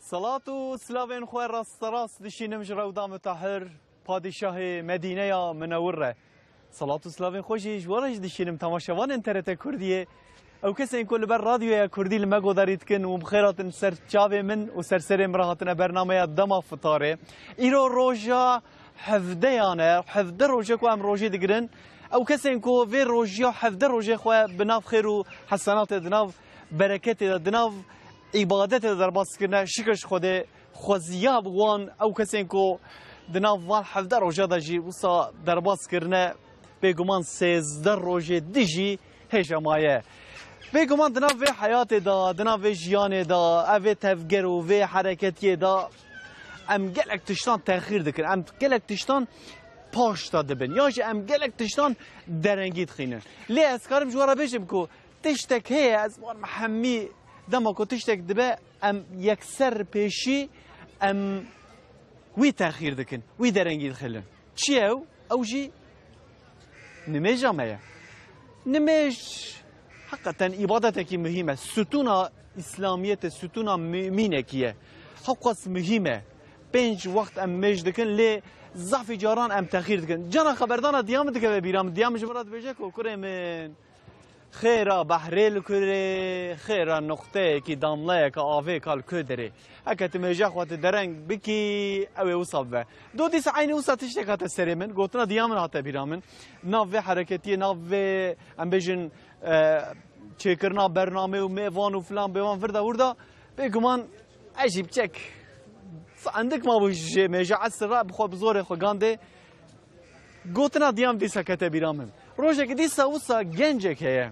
صلاة و سلاوین خواه راست دشینم جرودا متحر پادشاه مدینه منوره صلاة و سلاوین خوشی جوارش دشینم تماشاوان انترنت کردیه او کسی این کل بر رادیو کردی لمگو دارید کن و بخیرات سر چاوی من و سر امراهاتنا برنامه دما فطاره ایرو روژا حفده یانه حفده روژه که ام روژه دگرن او کسی این که وی روژه حفده روژه خواه بناف خیر و حسنات دناف برکت دناف عبادت در باز کردن شکرش خوده خوزیاب وان او کسی که دناف وان حفده روژه داجی وصا در باز کردن بگمان 13 روژه دیجی هیچ مایه بگمان دناف وی حیات دا دناف وی جیان دا اوی تفگر و وی حرکتی دا ام گلک تشتان تأخیر دکن ام گلک تشتان پاش داده بن یاش ام گلک تشتان درنگید خینن لی از کارم جوارا بشم که تشتک هی از وان محمی دما که تشتک دبه ام یکسر پیشی ام وی تأخیر دکن وی درنگید خیلن چیه او جی نمیج جامعه نمیج حقیقتا عبادتکی مهمه ستون اسلامیت ستون مؤمنه کیه حقیقت مهمه 5 وقت ام میج دکن لی ضعف جاران ام تأخیر دکن جانا خبردان دیام دکه بیرام دیام جبرات بجه کو کره من خیره بحریل کره خیره نقطه کی دامله که آوه کال کدره اکت میجه خواهد درنگ بکی اوه وصاب به دو دیس عینی وصا تشتک هات سری من گوتنا دیامن هات بیرامن ناو حرکتی ناو ام بیجن چه کرنا برنامه و میوان و فلان بیوان فردا وردا بگمان عجیب چک عندك ما بوجه ميجا عسر بخو بزور خو غانده قوتنا ديام ديسا كتبيرامن روجك ديسا وصا جنجك هي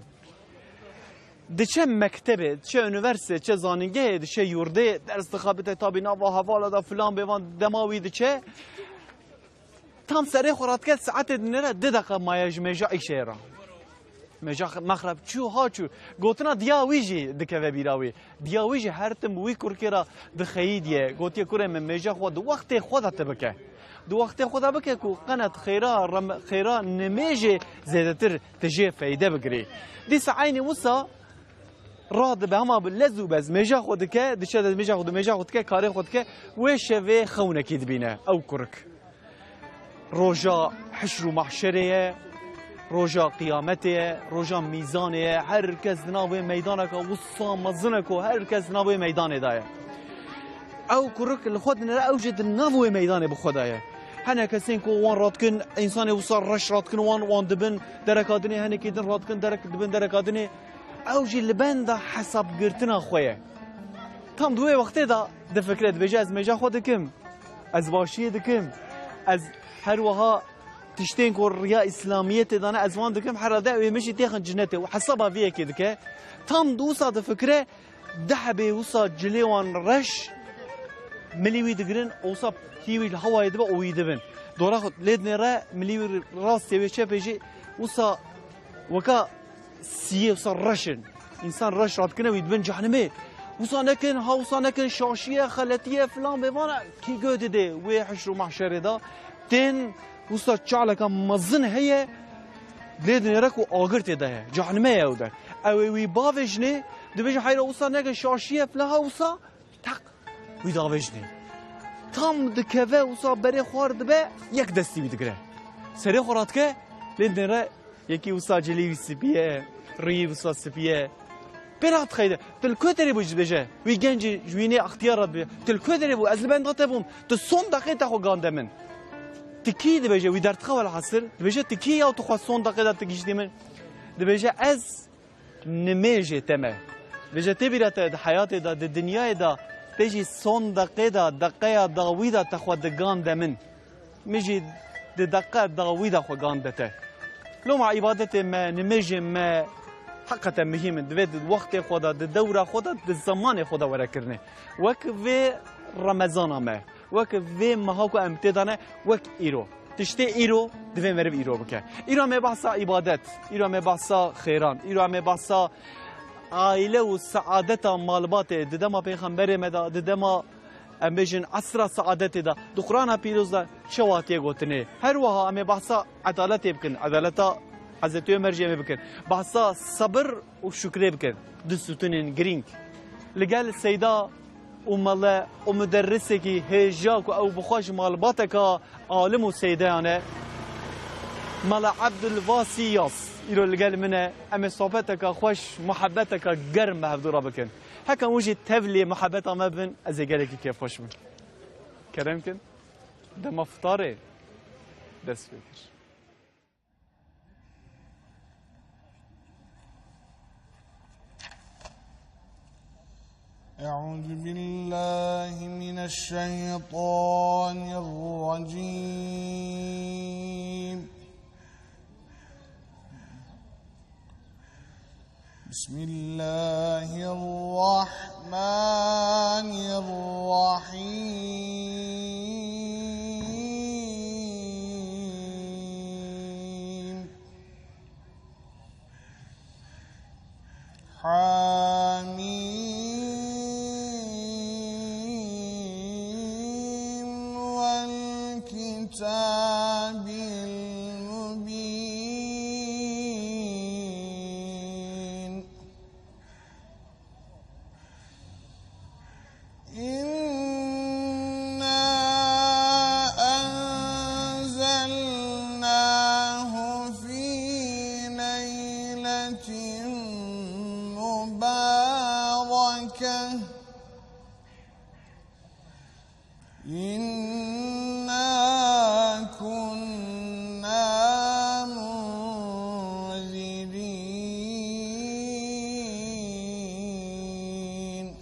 دچه مكتبه دچه يونيفرسيتي دچه زانينگه دچه يورده درس خابته تابينا و حواله دا فلان بيوان دماوي دچه تام سري خورات كات ساعات نرا دقيقه ما يجمجا ايشيرا مجا مخرب چو ها چو گوتنا دیا ویجی دکه بیراوی دیا ویجی هر تم وی کورکرا دخیدیه گوتی کوره مجا خود وقت خودت بکه دو وقت خدا بکه کو قنات خیرا نمیجه زیادتر تجی فایده بگری دیس عینی وسا راد به همه لزو بز مجا خود که دشه مجا خود که کاری خود که وش و خونه کید بینه او کرک روجا حشر و محشره روجا قیامته روجا میزانه هر کس ناوی میدانه که وصا مزنه که هر کس ناوی میدانه دایه او کرک لخود نرا اوجد ناوی میدانه بخدایه هنه کسین که وان راد کن انسان وصا رش راد کن وان دبن درکادنی هنه که دن راد کن دبن درکادنی اوجی لبن دا حساب گرتنا خویه تام دوی وقتی دا دفکرت بجه از میجا خود دکم از باشی دکم از هر وها تشتين كور ريا إسلامية تدانا أزوان دكم حرادا ويمشي تيخن جنته وحسبها فيها كده تام دوسا دفكره دحبه وصا جليوان رش مليوي دقرن وصا هيوي الهوا يدبا ويدبن دورا خد ليدني را مليوي راس تيوي شا بيجي وصا وكا سيه وصا رشن إنسان رش راد كنا ويدبن جهنمي وصا نكن ها وصا نكن شاشية خلتية فلان بيوانا كي قد دي ويحشرو محشر دا تين وسط چالك مزن هي ليدن يركو آغرت ده جهنمه يوده او وي باوجني دبيج حيرا وسط نك شاشيه فلها وسط تق وي داوجني تام دكفه وسط بري خوار دبه يك دستي بيدگره سري خوراتكه ليدن را يكي وسط جلي سبيه ري وسط سبيه برات خيده تلكوتري بوج بجه وي گنج جويني اختيارات به تلكوتري بو از بند دتبوم تصون دقيقه خو گاندمن تکی دبیجه وی درت خوال حاصل دبیجه تکی یا تو خواستون دقیقه تکیش دیمن دبیجه از نمیجه تمه دبیجه تبیرت حیات دا دنیای دا تجی صون دقیقه داوی دا تخواد گان دمن میجی دقیقه داوی دا خو گان دته لو مع عبادت ما نمیجه ما حقیقتا مهم دوید وقت خدا دوره خدا زمان خدا ورا کرنه وک و رمضان ما وک وی مهاکو امتدانه وک ایرو تشته ایرو دوی مرو ایرو بکه ایرو می بحثا عبادت ایرو می بحثا خیران ایرو می بحثا عائله و سعادت مالبات ددما پیغمبر مدا ددما ام بیجن عصر سعادت دا دو قرآن پیروز دا چواتی گوتنه هر وها ام بحثا عدالت بکن عدالتا حضرت عمر جمع بکن بحثا صبر و شکر بکن دو ستونین گرینگ لگل سیدا وملا ومدرسك هجاك أو بخوش مالباتك عالم وسيدانه ملا عبد الواسياس يلو اللي قال منه أم صحبتك خوش محبتك قرم بهفدورا بكن هكا وجه تفلي محبتها ما بين أزي قالك كيف خوش من كرمكن ده مفطاري دس فكر أعوذ بالله من الشيطان الرجيم بسم الله الرحمن الرحيم حميم والكتاب المبين إنا أنزلناه في ليلة مباركة إنا كنا منذرين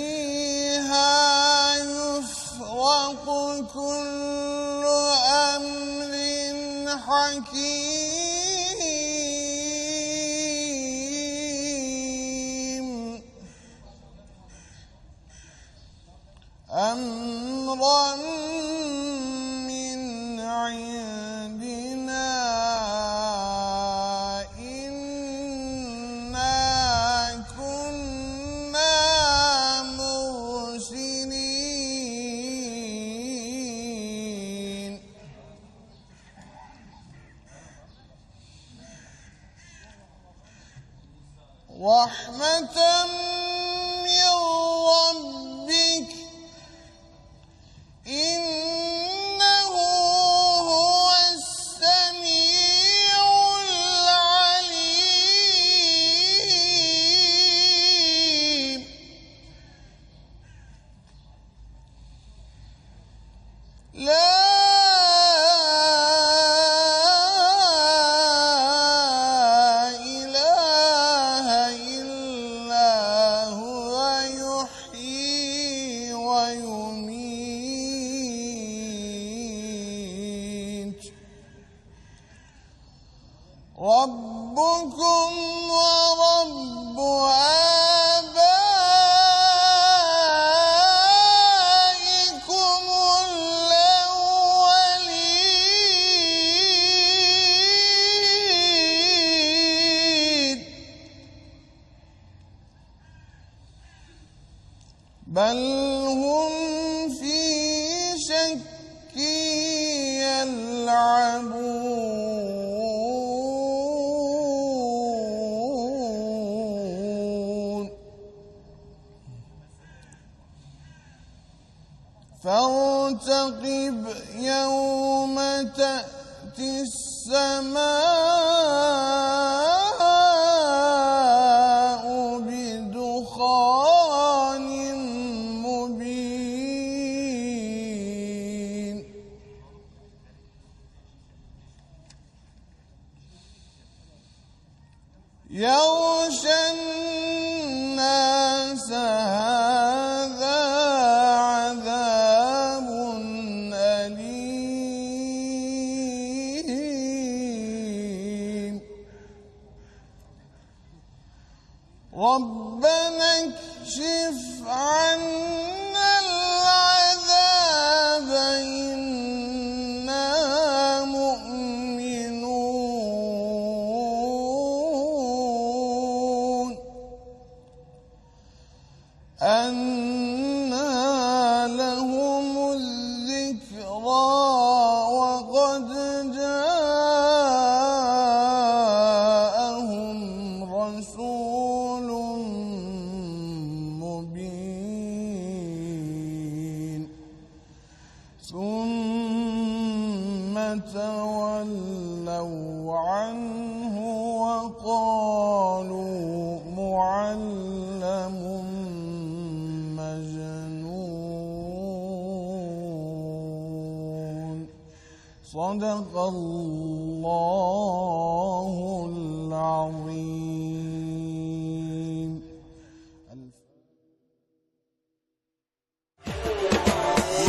فيها يفرق كل أمر حكيم أمرا من عندنا إنا كنا مرسلين رحمة من ربك إنه هو السميع العليم لا إله إلا هو يحيي ويميت ربكم ورب آبائكم الأولين بل هم في شك يلعبون فارتقب يوم تأتي السماء بدخان مبين يغشى الناس هذا عذاب أليم ربنا اكشف عنا العذاب إنا مؤمنون أنى لهم الذكرى وقد جاءهم رسول فتولوا عنه وقالوا معلم مجنون صدق الله العظيم.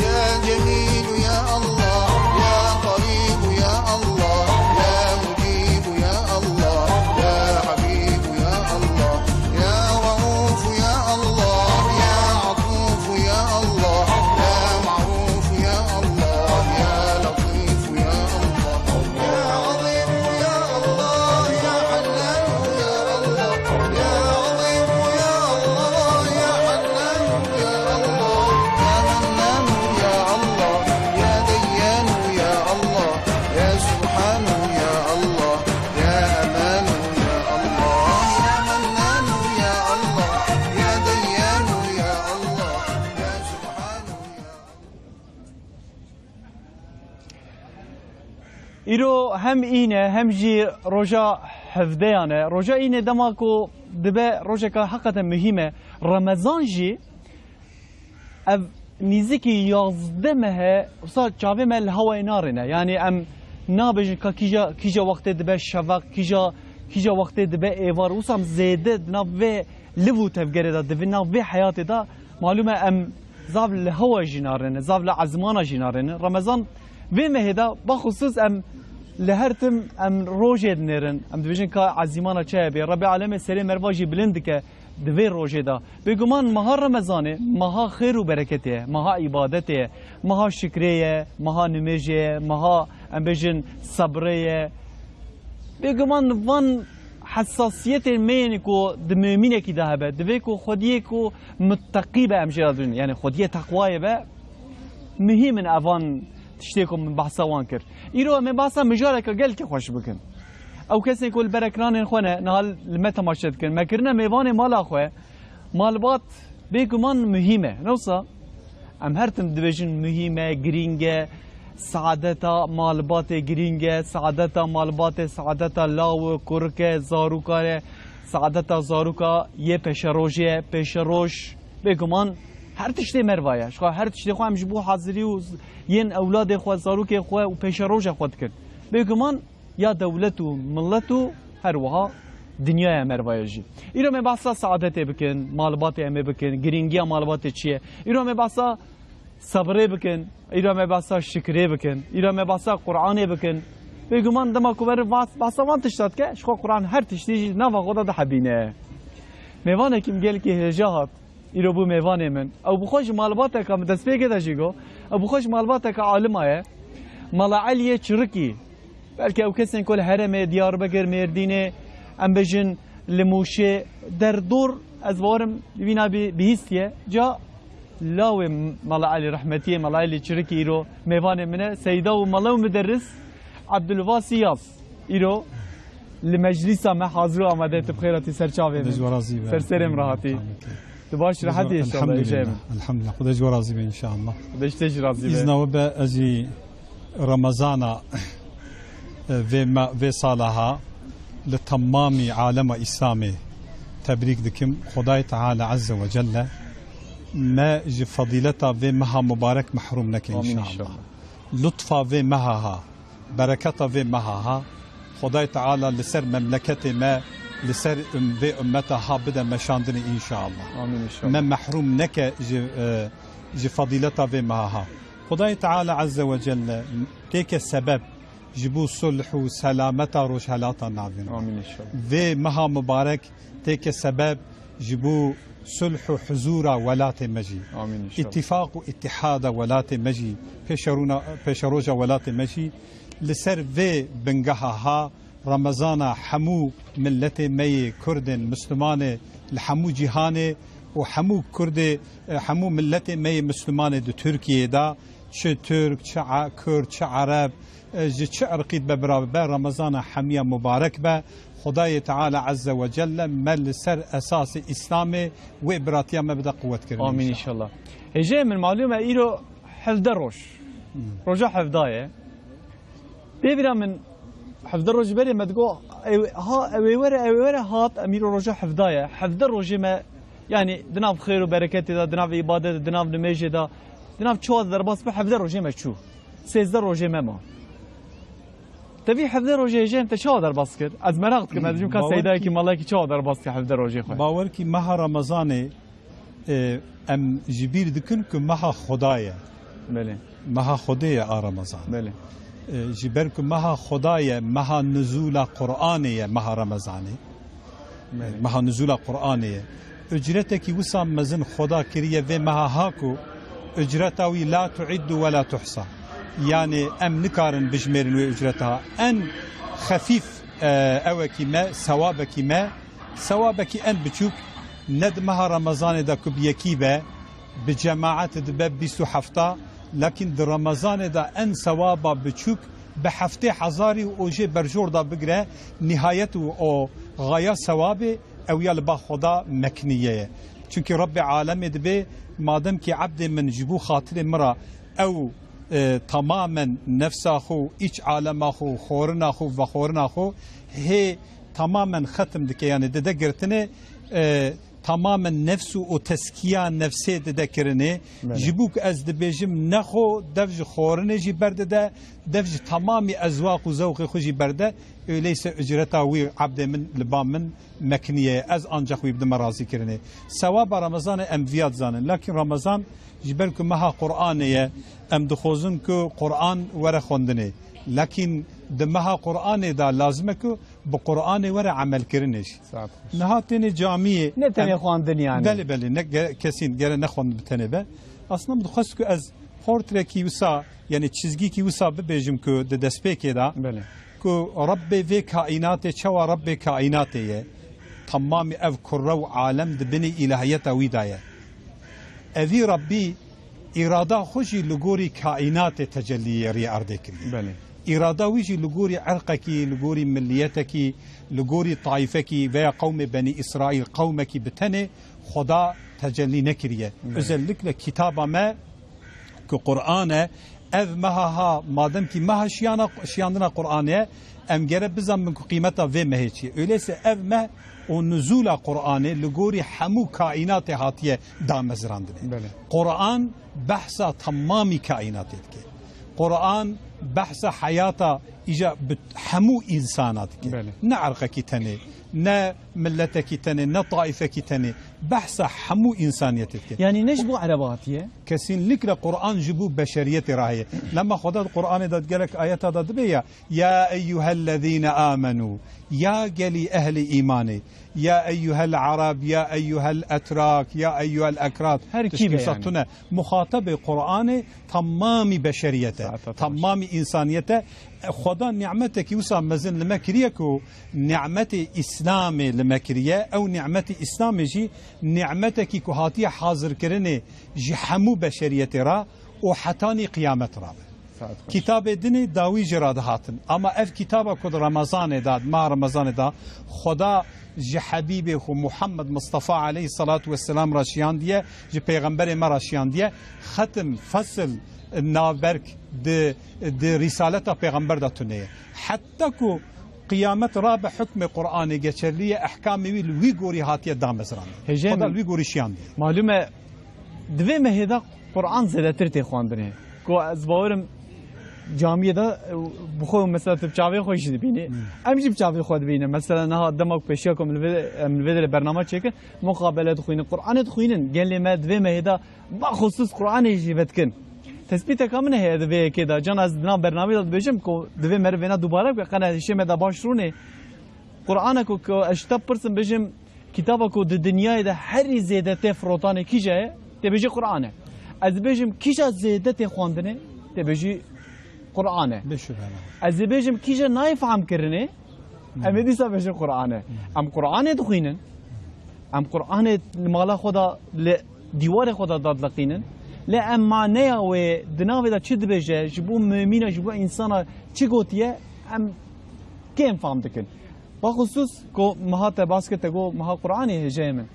يا جميل يا الله يا قريب يا الله يا مجيب يا الله يا حبيب يا الله يا رؤوف يا الله يا عطوف يا الله يا معروف يا الله يا لطيف يا الله يا عظيم يا الله يا حنان يا الله يا عظيم يا الله يا حنان يا الله يا منان يا الله يا ديان يا الله يا سبحان يا الله يا أمان يا الله يا منان يا الله يا ديان يا الله يا سبحان يا ایرو هم اینه هم جی روژا هفدهانه روژا اینه دما کو دبه روژا که حقیقتا مهمه رمضان جی اف نزدیکی 11 ماه وصار چاوه مل هوا نارنه یعنی ام نابج که کیجا وقت دبه شفق کیجا وقت دبه ایوار وصام زیده ناوه لبو تفگره دا دبه ناوه حیات دا معلومه ام زاف الهوا جنارنه زاف العزمانه جنارنه رمضان و مهدا بخصوص ام لهرتم ام روجه نرن ام دبیجن که عزیمانه چه بی رب العالمین سری مرواجی بلند که دوی روجه دا بگمان ماها رمضانه ماها خیر و برکته ماها عبادته ماها شکریه ماها نمجه ماها ام بیجن صبریه بگمان وان حساسیت مین کو دمومینه کی ده به دوی کو خودیه کو متقی به امجادون یعنی خودیه تقوای به مهم من اوان تشتيكم من بحثا وان كر يرو من بحثا مجارك قال كي خوش بكن او كسي يقول بركران خونا نهال المتا ماشد كن ما كرنا ميوان مال اخو مالبات بيكمان مهمه نوصا ام هرتم ديفيجن مهمه جرينجه سعادتا مالبات جرينجه سعادتا مالبات سعادتا لاو كركه زاروكا سعادتا زاروكا يه پشروجه پشروش بيكمان هر تشتی مروایه شخوا هر تشتی خو هم جبو حاضری و ین اولاد خو زاروک خو و پیش روج خود کرد بگمان یا دولت و ملت و هر وها دنیای مروایه جی ایرو می بحثا سعادت بکن مالبات ام بکن گرینگی مالبات چیه ایرو می بحثا صبر بکن ایرو می بحثا شکر بکن ایرو می بحثا قرآن بکن بگمان دما کو بر بحثا وان تشتاد که شخوا قرآن هر تشتی نوا خدا ده حبینه میوانه کیم گل که هجاهات ایرو بو میوانه من او بخوش مالباته که دست پیگه دا جیگو او بخوش مالباته که عالمه مالا علیه چرکی بلکه او کسین کل حرم دیار بگر مردینه ام بجن لموشه در دور از وارم ببینا بهیستیه جا لاوه مالا علی رحمتیه مالا علی چرکی ایرو میوانه منه سیدا و مالا و مدرس عبدالواسی یاس ایرو لمجلس ما حاضر آمده تبخیراتی سرچاوه سرسرم راحتی تباش راحتي ان شاء الله الحمد لله خداش ورازي ان شاء الله خداش تجي راضي اذن وبا ازي رمضان في صالها لتمام عالم اسلامي تبريك دكم خداي تعالى عز وجل ما جي فضيلتها في مها مبارك محروم لك ان شاء الله لطفها في مها بركتها في مها خداي تعالى لسر مملكتي ما لسر في امتها بدا مشاندني ان شاء الله امين ان شاء الله ما محروم نك جي فضيلتها في معها خداي تعالى عز وجل تيك السبب جبو صلح وسلامتا روش هلاتا نعبين امين ان شاء الله في مها مبارك تيك السبب جبو صلح وحزورا ولات مجي امين ان شاء الله اتفاق واتحاد ولات مجي بشروجا ولات مجي لسر في بنجها رمضان حمو ملت مي كرد مسلمان الحمو جهان وحمو كرد حمو ملت مي مسلمان دو تركيا دا چه ترك چه كرد چه عرب چه عرقيد ببرابر رمضان حمية مبارك با خداي تعالى عز وجل مل سر اساس اسلامي وابراتيا مبدا قوه كريم امين ان شاء الله هجي من معلومه ايرو حفظ روش رجع حفظايه بيبرا من حفظ الروج بري ما تقول ها اويورا هات امير الروج حفظايا حفظ الروج ما يعني دناف خير وبركه دا دناف عباده دناف نماجه دا دناف تشوز درباس بحفظ الروج ما تشوف سيز الروج ما تبي حفظ الروج جيم تشاو درباس كر از مرقت كما دجم كان سيدا كي مالك تشاو درباس حفظ الروج خو باور کی ماه رمضان ام جبیر دکن که ماه خدایه بله ماه خدایه رمضان بله جبر که ماه خدایه ماه نزول قرآنیه ماه رمضانه ماه نزول قرآنیه اجرته کی وسام مزن خدا کریه و ماه هاکو اجرتاوی لا تعد ولا تحصى يعني ام نكارن بجميرن واجرتها ان خفيف اوكي ما ثوابك ان بتشوك ندمها رمضان دا كبيكي با بجماعة دباب بيسو حفتا لكن در رمضان دا ان ثوابا بتشوك بحفته حزاري اوجي برجور دا بقرا نهايته او غاية ثوابه او يلبا خدا مكنية چونك رب عالم دبي مادم كي عبد من جبو خاطر مرا او تماما نفسه خو ايش عالم خو خورنا خو و خورنا خو هي تماما ختم دك يعني ددقرتنه تماما نفس و تسكيه نفسه ددكرنه جبوك از دبيجم نخو دفج خورنه جي برده دفج تمامي ازواق و ذوق خو جي برده ليس اجرتا وي عبد من لبام من مكنيه از انجخ وي بدم راضي كرنه ثواب رمضان ام فيات زانن لكن رمضان جبركم مها قرآنية ام دخوزن كو قرآن ورا خوندنه لكن دمها قرآن دا لازمك بقرآن ورا عمل كرنش نهاتين جامعية نتني خواندن يعني بله كسين گره نخوند بتنبه اصلا مدخوست كو از خورتره كي وسا يعني چizgi كي وسا ببيجم كو د دسپيكي دا بله كو رب في كائنات چوا رب كائنات تمام اف كرو عالم دبني الهيته ويدايه اوی ربی اراده خوشی لگوری کائنات تجلی ری ارده کردی بله اراده ویجی لگوری عرقکی لگوری ملیتکی لگوری طایفکی و قوم بنی اسرائیل قومکی بتنه خدا تجلی نکریه özellikle kitaba ما که قرآن ev meha madem ki meha şiyandına Kur'an'e em gere bizan min kıymeta ve meheçi öyleyse ev meh o nüzula Kur'an'ı ligori hamu kainat hatiye da mezrandine. Kur'an bahsa tamami kainat etki. Kur'an bahsa hayata ica hamu insanat ki. Ne arqaki tane ne milleteki tane ne taifeki tane bahsa hamu insaniyet etki. Yani neş bu arabatiye? Kesinlikle Kur'an jibu beşeriyeti rahiye. Lama Xuda Kur'an'ı da gelek ayeta da dibe ya eyyühellezine amenu ya geli ehli imanı ya eyyuhel arab ya eyyuhel etrak ya eyyuhel ekrat her kim yani muhatabı Kur'an'ı tamamı beşeriyete tamamı insaniyete Xuda nimeteki usa mezin lemekriye ku nimeti İslam'ı lemekriye ev nimeti İslam'ı ji nimeteki ku hatiye hazır kirene ji hamu beşeriyete ra o hatani kıyamet ra kitab-ı dini davi jiradı hatın ama ev kitaba kod Ramazan da ma Ramazan da Xuda ji Habibi hu Muhammed Mustafa aleyhissalatu vesselam raşiyan diye ji peygamberi ma raşiyan diye hatim fasıl navberk de risaleta peygamber da tuneye hatta ku kıyamet rabe hükmü Kur'an'ı geçerliye ahkamı vi gori hatiye damezran Xuda vi gori şiyan diye malume dve meheda Kur'an zedetir te xwandine ku ez bawerim camiyede bu mesela tepçavê xwe jî dibîne em jî tepçavê xwe dibîne mesela niha demek pêşiya ku min vê bername çêkin muqabele dixwînin Qur'anê dixwînin gelê me divê me hêda baxusus Qur'anê jî vedkin tespîteka min heye divê yekê da can ez nav bernamê da dibêjim ku divê me vêna dubare bike qene hişê me da baş rûnê Qur'ana ku ez te pirsim bêjim kitaba ku di dinyayê de herî zêdetê firotanê kîje ye tê bêjî Qur'an e ez bêjim kîja zêdetê xwandinê tê bêjî Qur'an e ez bêjim kîje nayfam kirine em ê dîsa bêjin Qur'an e em Qur'anê dixwînin em Qur'anê mala xwe da li dîwarê xwe da dadleqînin li em maneya wê di navê da çi dibêje ji bo mümîna ji bo insana çi gotiye em kêm fam dikin baxusus ku meha te bas kir te got meha Qur'anê hêjeyê min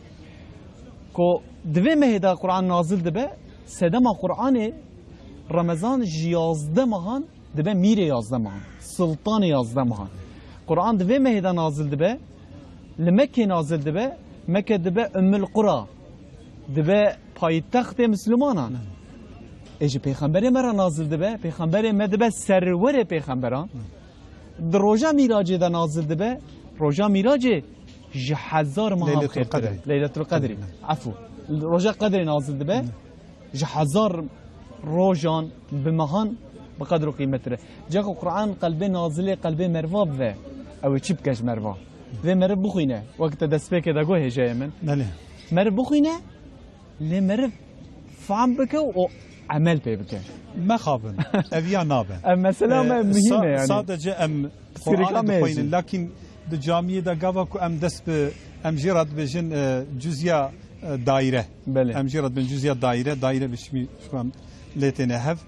ku divê me Qur'an nazil dibe sedema Qur'anê Ramazan ji 11 mehan دبه میر 11 ماهان سلطان 11 ماهان قرآن دبه مهدا نازل دبه لمکه نازل دبه مکه دبه ام القرى دبه پایتخت مسلمانان اجی پیغمبر مرا نازل دبه پیغمبر مدبه سرور پیغمبران در روژا میراجه دا نازل دبه روژا میراجه 1000 ماه ليلة القدر. ليلة القدر عفو روژا قدر نازل دبه 1000 روژان بمهان بقدر قيمته جاك القرآن قلبي نازل قلبي مرفاب و او چی بکش مروا و مرف بخوینه وقت دست به که دگوه هجای من بله مرف بخوینه لی مرف فهم بکه و عمل پی بکه ما خابن اویا نابن مثلا مهمه يعني صادجه ام قرآن بخوين لكن د جامعه دا گاوا کو ام دست به ام جرات بجن جزئيه دايره بله ام جرات بن جزئيه دايره بشمي فهم لتنه هف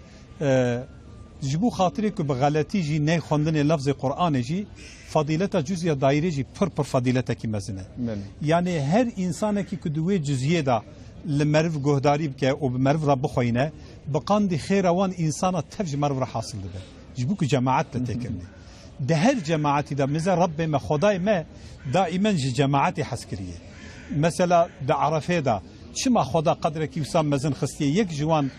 جبو خاطري کو بغلطي جي نه خوندن لفظ قرآن جي فضيلته جزئيه دايره جي پر فضيلته کی مزنه بله يعني هر انسان کی کدوی جزئيه دا لمرف گهداری بکه و بمرف را بخوینه بقاندی خیر وان انسان تفج مرف را حاصل ده جبو که جماعت تتکرنه ده هر جماعتی دا مثل رب ما خدای ما دائما جماعتی حسکریه مثلا ده عرفه دا چما خدا قدر کی وسام مزن خستیه یک جوان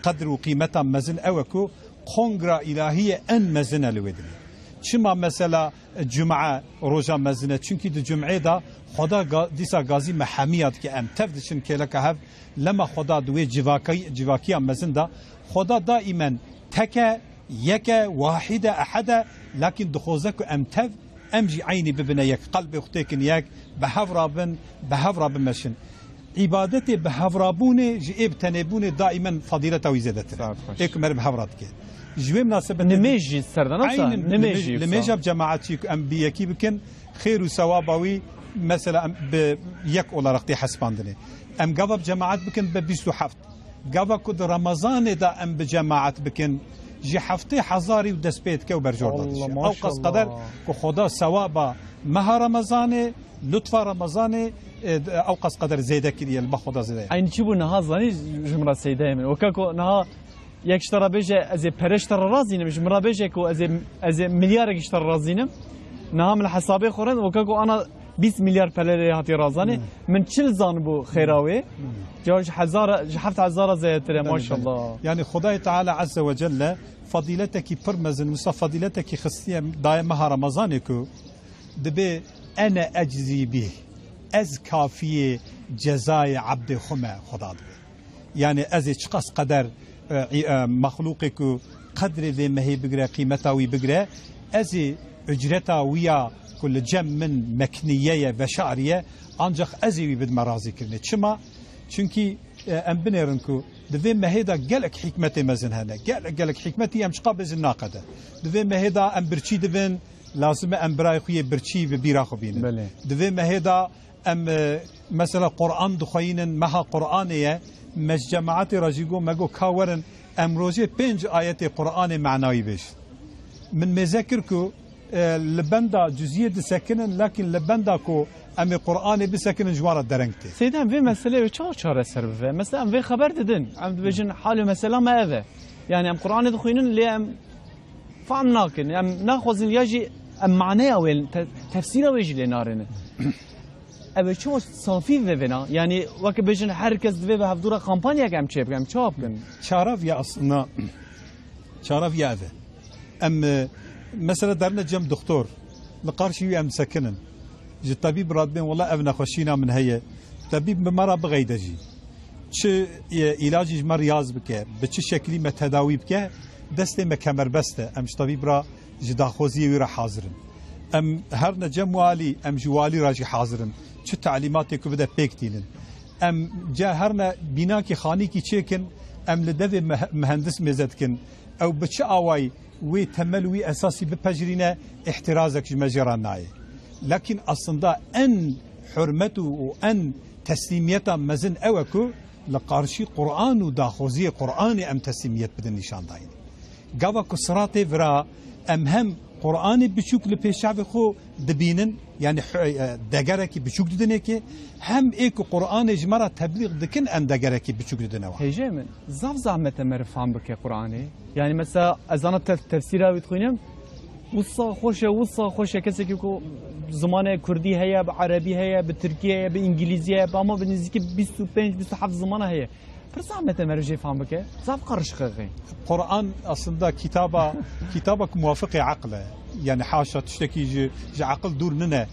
قدر و قیمتا مزن اوکو کنگرا الهیه ان مزن الودنی چما مثلا جمعه روزا مزنه چونکی ده جمعه دا خدا دیسا گازی محمیات که ام تفدشن که لکه هف لما خدا دوی جواکی مزن دا خدا دائما تکه یک واحد احد لكن دخوزك ام تف امجي عيني ببنا يك قلبي اختيكن يك بهفرابن مشن عبادتي بهفرابونه جيب تنبونه دائما فضيلته وزادته ايك مر بهفراتك جوي مناسبه نميجي سردنا نميجي لميجي بجماعتك ام بيكي بكن خير وثوابوي مثلا بيك ولا رقتي حسباندني ام قبا بجماعات بكن ب 27 قبا كد رمضان دا ام بجماعات بكن جي هفته هزاری و دست پید که و برجور دادش او قص قدر که خدا ثواب ماه رمضان لطف رمضان او قص قدر زیده کردی البا خدا زیده این چی بود نها زنی جمره سیده من وکاکو نها یک اشترا بيجي از پرشتر رازینم جمره بيجي کو از میلیارد اشترا رازینم نها من حسابي خورن وكاكو انا 20 میلیارد پلر هاتی رازانه من چل زان بو خیراوی جاش 7000 زیتره ما شاء الله يعني خدای تعالى عز وجل فضيلتك برمزن مصا فضيلتك خصيه دائما رمضانكو دبي انا اجزي به از كافيه جزاء عبد خما خدا دبي يعني از چقص قدر مخلوقك قدر ذي ما هي بقرا قيمته وبقرا از اجرته ويا كل جم من مكنيه وشعريه ancak ازي بد مرازي كرني چما چونكي ام بنيرنكو دفي ما هيدا قالك حكمتي مزن هنا قالك حكمتي ام شقا بزن ناقده دفي ما هيدا ام برشي دفن لازم ام براي خويه برشي ببيرا خو بين دفي ما هيدا ام مثلا قران دخوين مها قرانيه مش جماعات راجيغو مگو كاورن ام روزي 5 ايات قران معنوي بش من مذاكركو لبندا جزئيه سكنن لكن لبندا كو ام قرآن بسكن جوار درنگتي سيدان في مسألة چهار سر به مثلا ام في خبر ددن ام بيجن حال مثلا ما هذا يعني ام قرآن دخوينن اللي ام فهم ناكن ام ناخذ يجي ام معناه او تفسيره ويجي لنارنه ابي شو صافي بنا يعني وقت بيجن herkes دبي بهفدوره كامبانيا كم چيب كم چاپ كن شرف يا اصلا شرف يا هذا ام مثلا درنا جنب دكتور لقارشي ام سكنن جي الطبيب راد بين والله ابنا خشينا من هي طبيب بمرة بغيدجي چه علاجي مر ياز بك بچه شكلي ما تداوي بك دسته ما كمر بسته امش طبيب را جداخوزي ويرا حاضرن ام هر نجم والي ام جوالي راجي حاضرن چه تعليماتك بدا بيكتينن ام جا هرنا بناكي خانيكي چيكن ام لدوي مهندس مزدكن او بچه اواي وي تملوي اساسي بپجرينه احترازك جمجراناي لكن اصلا ان حرمته وان تسليميته مزن اوكو لقارشي قران وداخوزي قران ام تسليميت بدن نشان داين قاوا كسراتي فرا ام هم قران بشوك لبيشاف خو دبینن یعنی دگرکی بچوک ددنه که هم ایک قرآن جمرا تبلیغ دکن ان دگرکی بچوک ددنه هیجه من زاف زحمت مر فهم بك قرآني يعني مثلا أذان تفسيرها بتخونم وصا خوشة كسي كيكو زمان كردي هيا بعربي هيا بتركي هيا بإنجليزي هيا بأما بنزيكي 25 27 زمان هيا بس زحمت مر جي فهم بك زاف قرش خغي قرآن اصلا كتابك موافق عقله يعني حاشا تشتكي جي عقل دور منه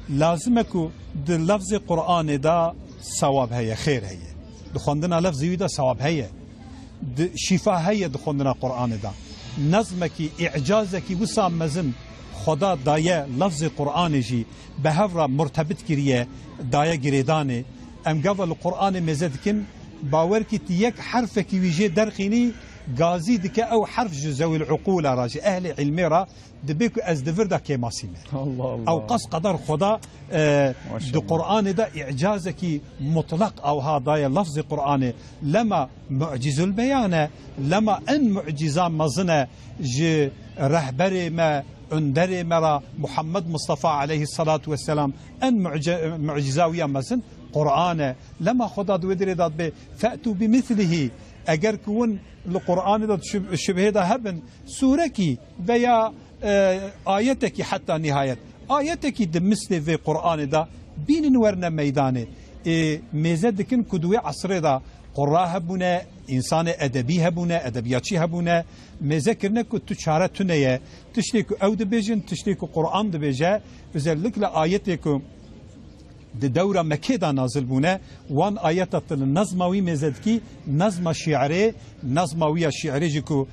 لازمكو د لفظ قرآن دا ثواب هي خير هي دخوندنا لفظ دا ثواب هي شفاء هي دخوندنا قرآن دا نظمك اعجازك وسام مزن خدا دايه لفظ قرآن جي بهفرا مرتبط كريه دايه جريدانه ام قبل القرآن مزدكن باوركي تيك حرفك ويجي درخيني غازي دك او حرف ذوي العقول راجي اهل علمي را دبيكو از دفردا كيماسيمه الله او قص قدر خدا دو قرآن دا اعجازك مطلق او هذا لفظ قرآن لما معجز البيان لما ان معجزه مزنه جي رهبر ما اندر مرا محمد مصطفى عليه الصلاة والسلام ان معجزاوية مزن قرآن لما خدا دويدري داد به فأتوا بمثله اگر كون القرآن داد شبه دا هبن سوركي ويا آيتك حتى نهاية آيتك دمثل في قرآن دا بين ورنا ميدانه ميزدكن كدوي عصر دا قراء هبونا انسان ادبي هبونا ادبياتي هبونا مذكرنا كنت تشاره تنيه تشتيكو او دبيجن تشتيكو قرآن دبيجا özellikle ayetكو دوره مكه دا نازل بونه وان آيات النظموي مزدكي نظم شعري نظموي شعري جكو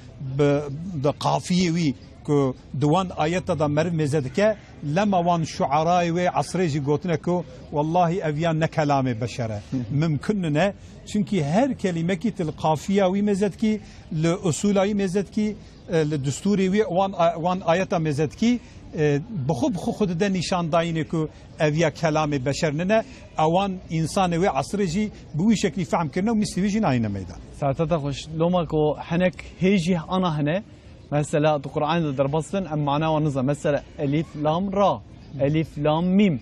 بقافيه وي كو دوان آيات دا مر مزدكه لما وان شعراء و عصري جي قوتنكو والله افيان نكلام بشره ممكننا çünkü her kelime ki القافيه وي مزدكي لاصولي مزدكي لدستوري وي وان آيات مزدكي بخوب خود ده نشان داینه که اویا کلام بشر نه اوان انسان و عصر جی بوی شکلی فهم کرنه و مثل ویجی ناینه میدان ساعتها خوش لوما كو حنك هيجي انا هنا مثلا القرآن دربصن ام معناه ونظم مثلا الف لام را الف لام ميم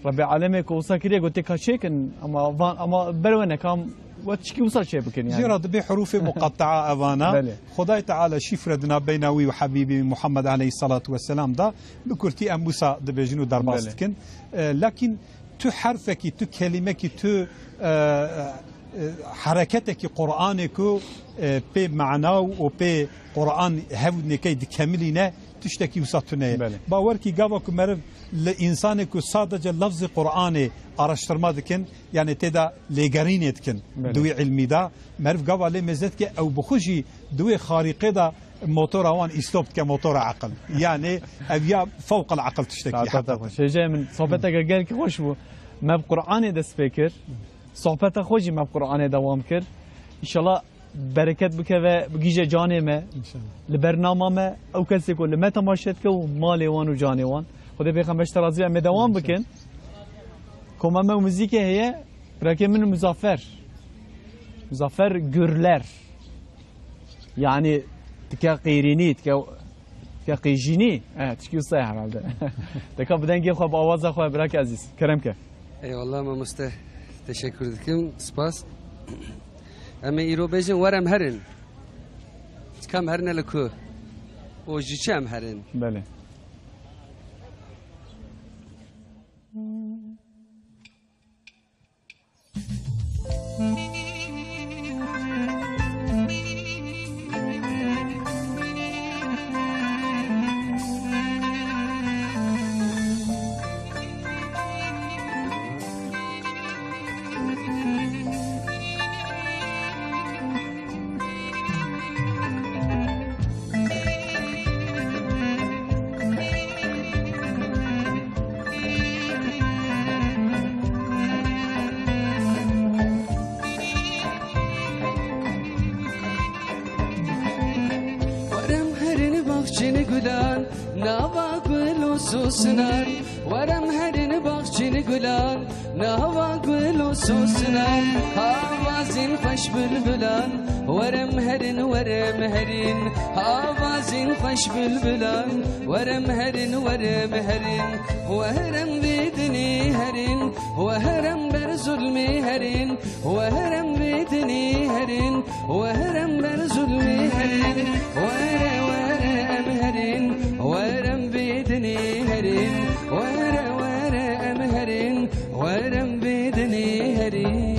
ربي عالمك وساكريه قلت لك شيكن اما بلونه كام وتشكي وصل شيء بكن يعني جرد بحروف مقطعه اوانا خداي تعالى شفردنا بينوي وحبيبي محمد عليه الصلاه والسلام ده بكرتي ام موسى دبجنو درباستكن لكن تو حرفك تو كلمك تو حركتك قرانك بمعنى و بقران هودنك كاملينه تشتكي وسطنه باوركي قاوك مرف لانسانك صادق لفظ قراني araştırma dikin yani teda legarin etkin دوی علمی دا مرف قاوا له مزت که او بخوجي دوی خارقه دا موتور اوان استوب كموتور عقل يعني ابيا فوق العقل تشتكي حتى شيء جاي من صحبتك قال لك خوش بو ما بقراني دا سبيكر صحبتك خوجي ما بقراني دوام كر ان شاء الله بركت بك بجيجه جاني ما لبرنامه ما او كسي كل ما تماشيتك ومالي وان وجاني وان خدي بيخم بشترازي ام دوام بكن كوماما موزيكي هي براكي من مزافر جورلر يعني تكا قيريني تكا قيجيني تشكي صحيح هذا تكا بدن جي خو باواز خو براك عزيز كرمك اي والله ما مسته تشكر لكم سباس اما يرو بيجن ورم هرن كم هرن لكو وجي كم هرن بله نابا كل وسوسنا ورم هرن بخشي بيجن قلان نهوا قلو سوسنان هاوازين خوش بلبلان ورم هرن ورم هرن هاوازين خوش بلبلان ورم هرن ورم هرن وهرم بيدني هرن وهرم برزلمي هرن وهرم بيدني هرن وهرم برزلمي هرن ورا ورا أمهرن ورم بيدني هرن ورا ورا أمهرن ورم بيدني هرن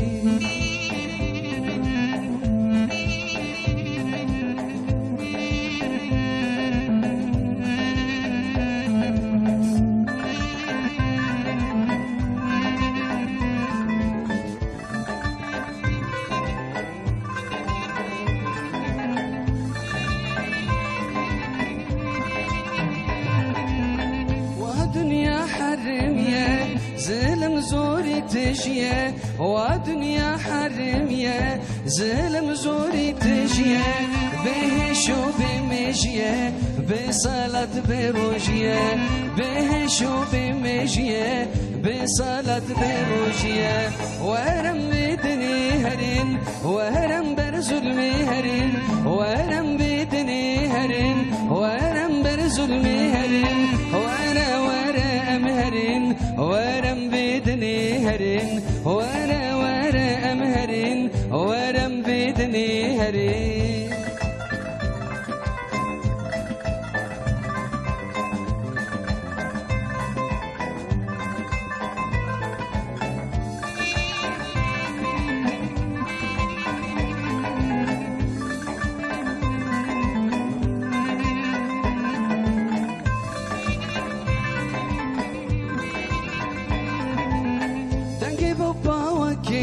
ودنيا حرم يا زلم زوري تجيا ودنيا حرم يا زلم زوري تجيا بهشو بمجيا بصلاة بروجيا بهشو بمجيا بصلاة بروجيا ورم بدني هرين ورم برزلمي هرين ورم بدني هرين ورم برزلمي هرين ورا ورا أمهرين ورم بدني هرين ورا ورا أمهرين ورم بدني هرين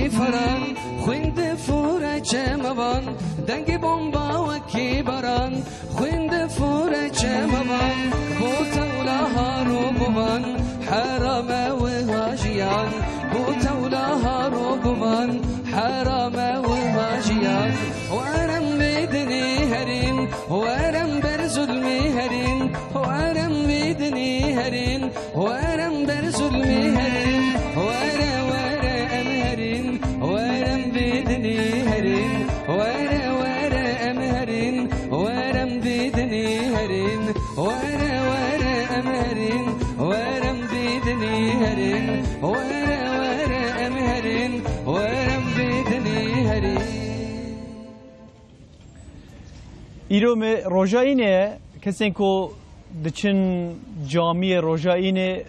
فران خويند فورا جموان دنگ بومبا و کی بران خويند فورا جموان بوتولا هارو بوان حرام و هاجيان بوتولا هارو بوان حرام و هاجيان ورم بدني هرين ورم برزلمي هرين ورم بدني هرين ورم برزلمي هرين ورا ورا أمهرين ورم بدني هرين ورا ورا أمهرين ورم بدني هرين ورا ورا أمهرين ورم بدني هرين ورا ورا أمهرين ورم بدني هرين ایرو می روجاینه کسی کو دچن جامعه روجاینه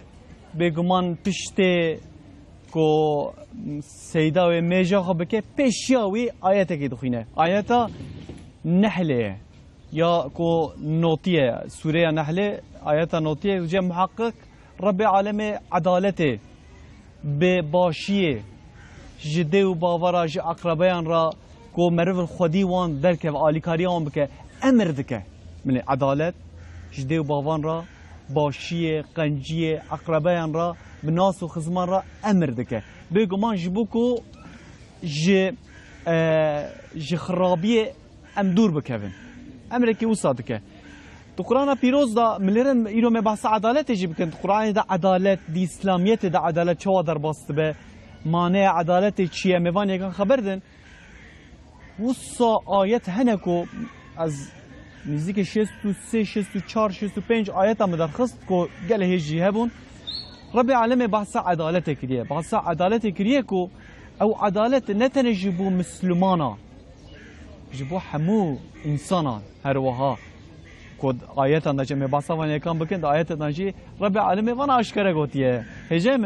بگمان پشته کو سیدا و میجا خب که پیشیاوی آیت کی دخینه آیتا نحله یا کو نوتیه سوره نحله آیتا نوتیه وجه محقق رب عالم عدالته به باشیه جده و باورا ج اقربیان را کو مرو خودی وان درکه و آلیکاری وان بکه امر دکه من عدالت جده و باوان را باشیه قنجیه اقربیان را بناس و خزمان را امر دکه بگو من جبو کو ج خرابیه ام دور بکوین امر کی وسا دکه تو قرآن پیروز دا ملرن ایرو می بحث عدالت جی بکن تو قرآن دا عدالت دی اسلامیت دا عدالت چوا در باست به مانع عدالت چیه میوان یکان خبر دن وسا آیت هنکو از نزدیک 63 64 65 آیت هم درخست کو گل هجی هبون رب العالمین بحث عدالت کریه بحث عدالت کریه کو او عدالت نتنجبو مسلمانا جبو همو انسانا هر وها کد آیت نجی می بحث وان یکان بکن آیت نجی رب العالمین وانا اشکره گوتیه هجه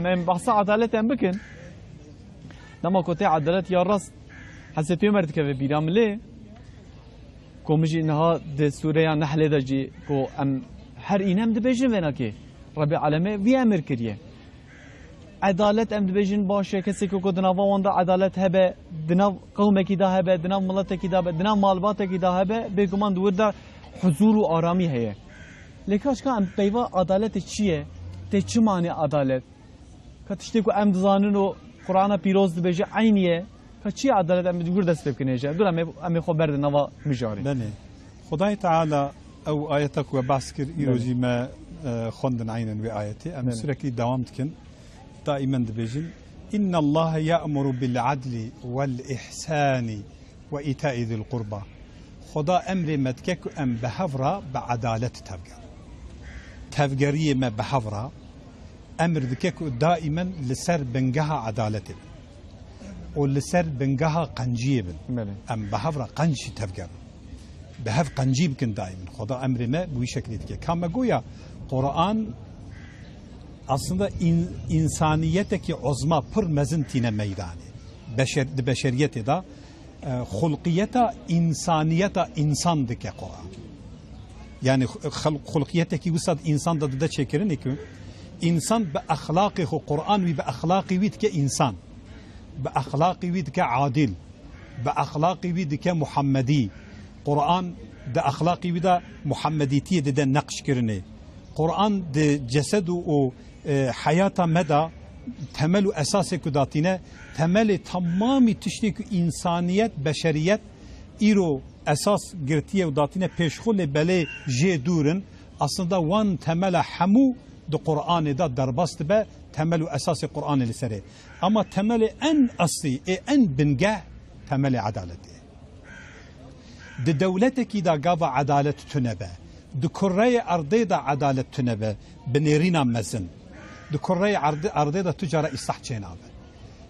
من بحث عدالت هم بکن نما کوته عدالت یا راست حضرت عمر که بیرام لی کومجی نها د سوره نحل دجی کو ام هر اینم دبیجن ونا که رب العالمین وی امر کریه عدالت ام دبیجن باشه کسی کو دنا وان دا عدالت هبه دنا قوم کی دا هبه دنا ملت کی دا دنا مالبات کی دا هبه بگمان دور دا حضور و آرامی هه لکاش که ام پیوا عدالت چیه ته چه معنی عدالت کتشتی کو ام دزانن و قرآن پیروز دبیجه عینیه فچی عدالت ام دور دست بکنه جا دور ام خبر نوا مجاری بله خدای تعالی او آیتك وباسكر إيروجي ما خندن عينا بآياتي أم سورة كي دوام تكن دائما دبيجن إن الله يأمر بالعدل والإحسان وإيتاء ذي القربى خدا أمر مدكك أم بهفرة بعدالة تفجرية ما بهفرة أمر ذكك دائما لسر بنجها عدالة ولسر بنجها قنجيب أم بهفرة قنج تفجر بهف قنجيب كن دائما خدا أمر ما بوي شكل ذكك كما قويا قرآن aslında insaniyeteki azma pır mezintine meydanı. Beşeriyeti de hulkiyeta insaniyeta insandık ya Kur'an. Yani hulkiyeteki vüsad insan da çekirin ki insan be ahlakı Kur'an ve be ahlakı vid ke insan. Be ahlakı vid ke adil. Be ahlakı vid ke Muhammedi. Kur'an de ahlakı vid de Muhammediyetiye de nakş kirini. Kur'an de cesedu o hayata meda temel ve esas kudatine temeli tamamı tiştik insaniyet beşeriyet iro esas girtiye ve datine peşhule bele jedurun aslında wan temela hamu de Kur'an'ı da darbast be temel ve esas Kur'an liseri ama temeli en asli en bingah temeli adaleti de devleteki da gava adalet tünebe de kurreye ardı da adalet tünebe benirina mezin de kurreye ardı da tücara islah çenabe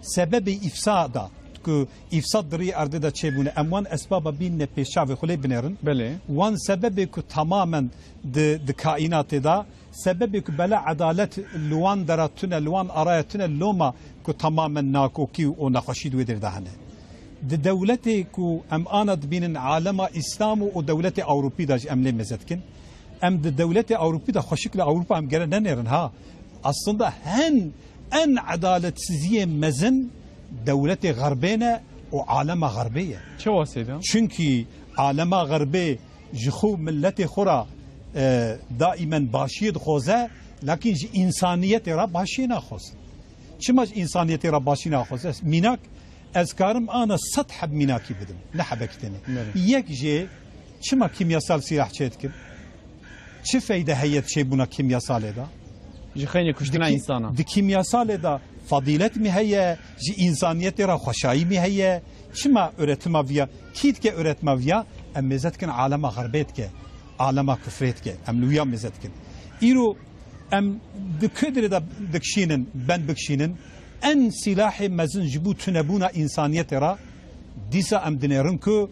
sebebi ifsada ku ifsad dri ardı da çebune emwan esbaba binne peşave khule binerin بله wan sebebi ku tamamen de kainatı da sebebi ku bela adalet luan daratune luan arayetune loma ku tamamen nakoki o nakhaşid vedir dahane de devleti ku em anad binin alema İslamu o devleti Avrupi da emle mezetkin em de devleti Avrupi da hoşikle Avrupa em gene nerin ha aslında en adaletsizliğe mezin devleti garbine o aleme garbiye. چه واسيده؟ Çünkü aleme garbi jixu milleti xura daimen başiyet xoze lakin insaniyeti ra başina xoze. Çimaj insaniyeti ra başina xoze? Minak ezkarım ana sathab minaki bidim. Ne habekteni. Yek je çima kimyasal silah çetkin. Çi feyde heyet şey buna kimyasal eda? جخيني كشتنا إنسانا di kimyasal da fadilet mi heye, ji insaniyeti ra xoşayi mi heye, çima öğretme vya, kitke öğretme vya, em mezetkin alema garbetke, alema küfretke, em luya mezetkin. İro em dikidri da dikşinin, ben bikşinin, en silahı mezin jibu tünebuna insaniyeti ra, disa em dinerin ku,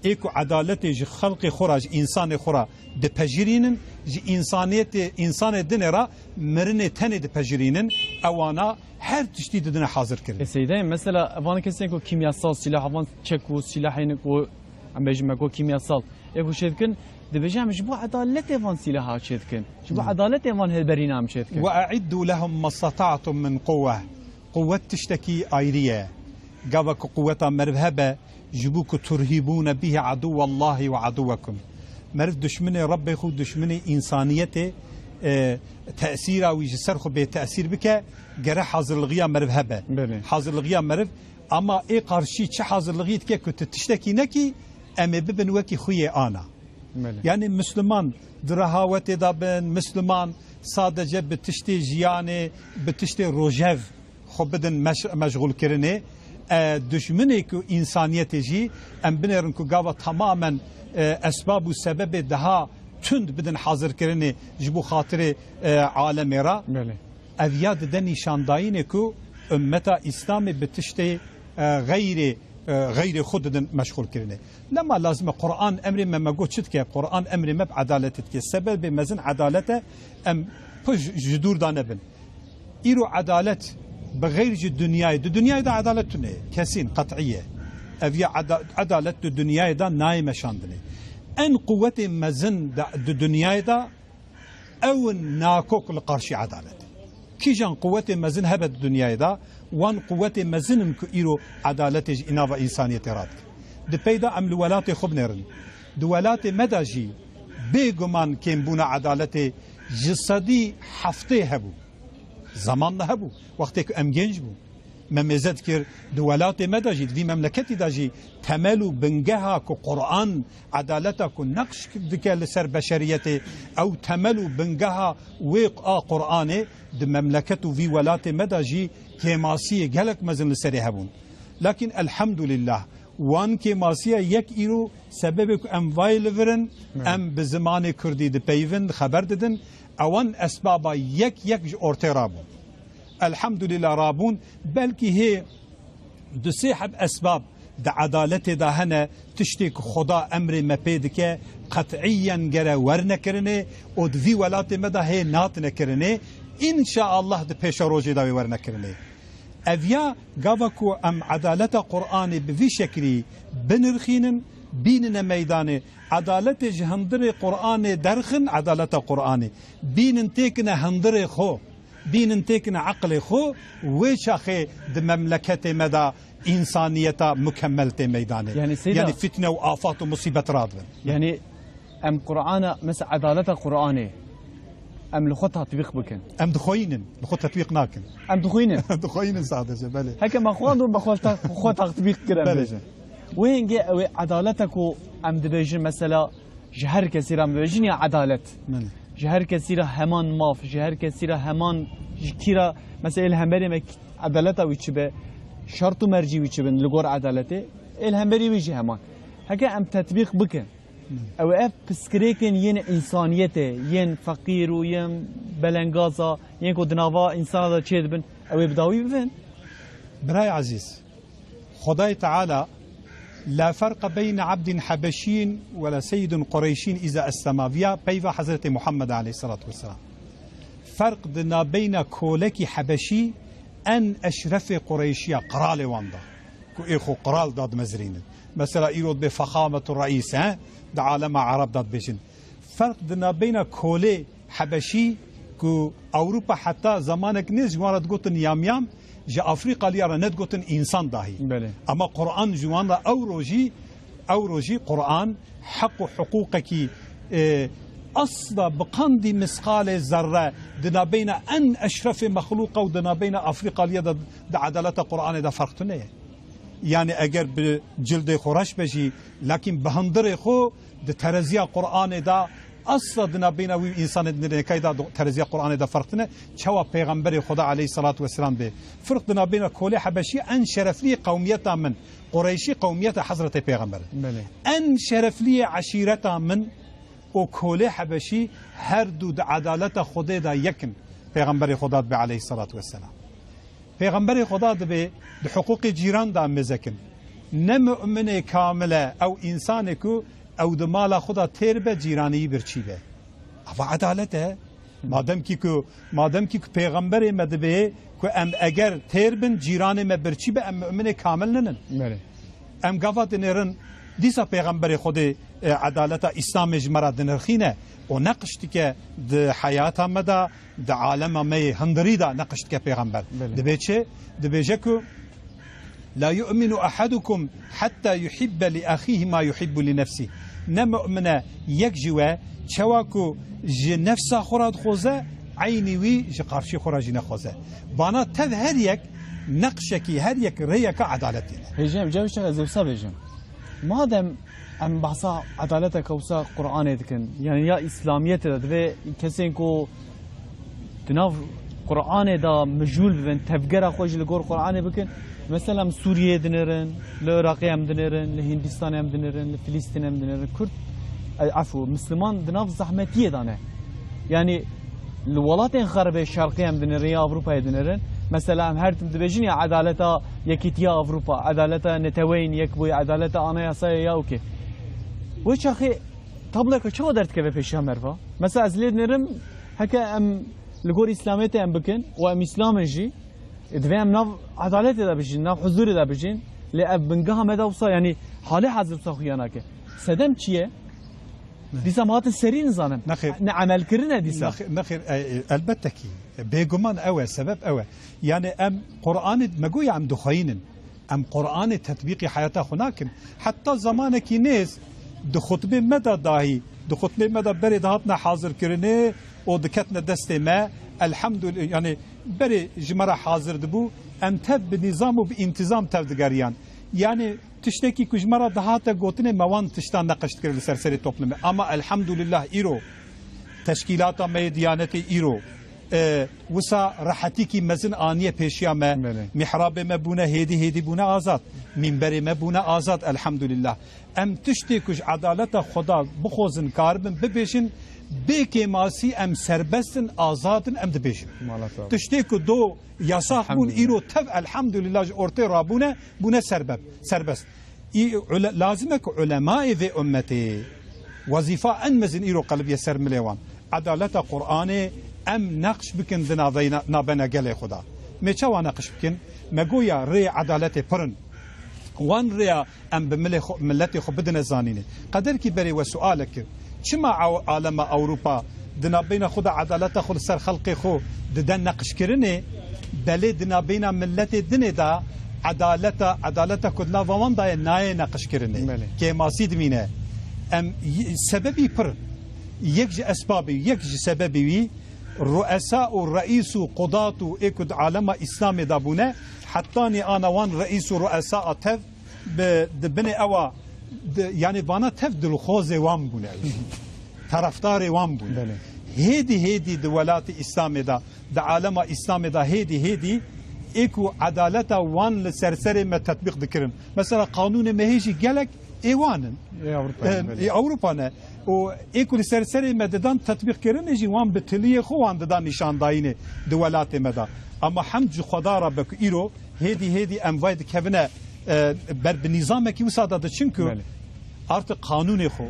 eko adaleti ji halqi xora, ji insanı xora, de pejirinin, insaniyeti insan edinera merine tene de pejirinin avana her tişti dedine hazır kirin. سيدين مثلا أفان كسين كو كيمياسال سلاح أفان تشكو سلاحين كو عم بيجمع كو كيمياسال يكو شيدكن دبجام جبو عدالة أفان سلاحها شيدكن جبو عدالة أفان هالبرينام شيدكن وأعدوا لهم ما استطعتم من قوة تشتكي آيرية قابك قوة مرهبة جبوك ترهبون به عدو الله وعدوكم مرف دشمني ربي خو دشمني إنسانيته تأثيره ويجسر خو بتأثير بك جرى حاضر الغيا مرف هبة حاضر الغيا مرف أما إيه قارشي شو حاضر الغيت كي كنت تشتكي نكي أما ببن وكي خوي أنا يعني مسلمان درهاوة دابن مسلمان صادجة بتشتي جياني بتشتي روجيف خو بدن مشغول كرني دشمني كو إنسانيته جي أم بنرن كو قاوة تماما اسباب و سبب daha tünd bidin hazır kirini jibu hatırı alemi ra eviyad de nişandayine ku ümmeta İslam'ı bitişte gayri khudun meşgul kirini lama lazım Kur'an emri me magoçit ki Kur'an emri me adaletit ki sebebi mezin adalete em puj judur danebin iro adalet bغير dünyayı da adalet ne kesin kat'iye evya adalet de dünyayı da naime şandını en kuvveti mezin de dünyayı da evin nakok karşı adalet kijan kuvveti mezin hebet dünyayı da wan kuvveti mezinim ku iro adaleti inava insaniyeti rat de peyda amlu velati khubnerin de velati medaji beguman kim buna adaleti jisadi hafte hebu zamanla hebu vakti ki em genç bu مميزات كير دولات مداجي في مملكتي داجي تملوا بنجها كقرآن عدالتك ونقش دك لسر بشريته أو تملوا بنجها وقا قرآن د مملكته في ولات مداجي كماسية جلك مزن لسر هبون لكن الحمد لله وان كماسية يك إيرو سببك أم فايلفرن أم بزمان كردي د بيفن خبر ددن اوان اسبابا یک ارترابون الحمد لله رابون بلکه هي دسيحب اسباب د عدالت ده هنه تشتيك خدا امر مپیدکه قطعيا گره ورنکرنه و دوی ولات مده هي نات نکرنه ان شاء الله د پیش روزی دا ورنکرنه اویا گاوکو ام عدالت قرآن بوی شکلی بنرخینن بینن میدان عدالت جهندر قرآن درخن عدالت قرآن بینن تکن هندر خو بینن تکن عقل خو وشاخه د مملکت مدى انسانیت مکملت میدانه يعني فتنه و آفات و مصیبت رادن يعني ام قرآن مثل عدالت قرآن ام لخو تطبيق بكن ام دخوينن لخو تطبيق ناكن ام دخوينن دخوينن سادة بله هكا ما خوان بخو تطبيق كده وين جاء عدالتك ام دبيجن مثلا جهر كثيرة ام دبيجن يا عدالت جهر كثيرة همان ماف جهر كثيرة همان كثيرة مثلا الهمبري عدالته ويتشبه شرط مرجي ويتشبه لغور عدالته الهمبري ويجي همان هكا ام تطبيق بكن او اف بسكريكن ين انسانيته ين فقير وين بلنغازا ين كو دناوا انسان دا تشيد بن او بداوي بفن براي عزيز خداي تعالى لا فرق بين عبد حبشي ولا سيد قريشي إذا أسلم فيها بيفا حضرة محمد عليه الصلاة والسلام فرق دنا بين كولك حبشي أن أشرف قريشية قرال واندا كو إيخو قرال داد مزرين مثلا إيرود بفخامة الرئيس دا عالم عرب داد بيجن فرق دنا بين كولي حبشي كو أوروبا حتى زمانك نيز جوانا تقوتن يام جا افریقا لیارا ند گوتن انسان داهی بله. اما قرآن جوان را او روجی قرآن حق و حقوقکی اصلا بقندی مسقال ذره دنا بین ان اشرف مخلوق و دنا بین افریقا لیا دا عدالت قرآن دا فرق تنه يعني اگر بجلد خورش بجي لكن بهندر خو دا ترزية قرآن دا اصلا دنا بین وی انسان دنیا کایدا ترزیه قرآن دا فرقتنه چوا پیغمبر خدا علیه الصلاة والسلام به فرق دنا بین کوله حبشی ان شرفلی قومیت من قریشی قومیت حضرت پیغمبر ان شرفلی عشیرت من و کوله حبشی هر دو عدالت خدا دا یکن پیغمبر خدا به علیه الصلاة والسلام پیغمبر خدا به حقوق جیران دا مزکن نمؤمن کامله او انسان کو او دمالا خدا تیر به جیرانی برچی به اما عدالته مادم کی پیغمبر مدبه که ام اگر تیر بن جیران ما برچی به ام مؤمن کامل ننن ام گفت نرن دیسا پیغمبر خود عدالت اسلام جمرا دنرخینه و نقشتی که د حیات مدا د عالم می هندری دا نقشت که پیغمبر دبه چه دبه جکو لا يؤمن أحدكم حتى يحب لأخيه ما يحب لنفسه نمؤمن يكجوا شواكو نفس خراد خوزة عيني وي جقارشي خراجين خوزة بانا تذ هريك نقشكي هريك ريك عدالتي هجام جاوش زوسا بيجم مادام ام بحثا عدالتك وسا قرآن دكن يعني يا إسلامية دبي كسينكو تناف قرآن دا مجهول ببن تفجر خوش لقور قرآن بكن مثلا سوریه دنرن، لعراقی هم دنرن، لهندستان هم دنرن، لفلسطین هم دنرن، کرد عفو مسلمان دناف زحمتیه دانه يعني الولات خرب شرقی هم دنرن یا اوروپا دنرن مثلا هم هر تم دبیجین یا عدالتا یکیتیا اوروپا عدالتا نتوین یک بوی عدالتا آنها یاسای یا اوکی و چاخی طبله که چه درد که به پیش مرفا مثلا از لید نرم هکا ام لگور اسلامیت هم بکن و ام اسلام جی دوام ناف عدالت دا بجين ناف حضور دا بجين لأب بنجها مدى وصا يعني حالي حزب صخيانا كه سدم چیه دیسا مات سری نزانم عمل كرنا دیسا نخير البته كي بيجمان أوى سبب أوى يعني ام قرآن مجوي عم دخينن ام قرآن تطبيق حياته هناك حتى زمانك ناس دخطبه مدى داهي دخطبه مدى برد هاتنا حاضر كرنه ودكتنا دست ما الحمد لله يعني بري جمرة حاضر دبو ام تف بنظام و بانتظام تف دگریان يعني تشتكي كجمرة دهاتا قوتنا موان تشتان نقشت كرل سرسري توبلم اما الحمد لله ايرو تشكيلات ما ديانتي ايرو وسا راحتي کی مزن آنیه پیشیا ما محراب ما بونه هیدی بونه آزاد منبر ما بونه آزاد الحمدلله ام تشتی کش عدالت خدا بخوزن کاربن ببیشن بکی ماسی ام سربستن آزادن ام دبیشن تشتی که دو یاساق بون ایرو تب الحمدلله ارتی رابونه بونه سربست لازمه که علماء و امتی وظیفه ان مزن ایرو قلبی سر ملیوان عدالت قرآن ام نقش بکن دنا نابنا گله خدا می چه نقش بکن مگویا ری عدالت پرن وان ریا ام بملت خو بدن زانینه قدر کی بری و سوالک چما عالم اوروبا دنا بین خدا عدالت خو سر خلق خو ددن نقش کرنه بل دنا بین ملت دنه دا عدالت کدلا وان دا نای نقش کرنه که ماسید مینه ام سببی پر یک اسبابی یک سببی رؤساء والرئيس وقضاة وإكد عالم إسلام دابونه حتى أنا وان رئيس ورؤساء تف بني أوا يعني بانا تف دلخوز وان بونه طرفدار وان بونه هيدي دولات إسلام دا عالم إسلام دا هيدي إكو عدالة وان لسرسر ما تطبيق ذكرن مثلا قانون مهيجي قالك إيوانن أوروبا و ایکل سرسری مددان تطبیق کردن جوان به تلیه خوان دادن نشان داینه دولات مدا اما حمد خدا را بک ایرو هدی امواید کبنه بر نظام کی وساده چونکو artık قانون خو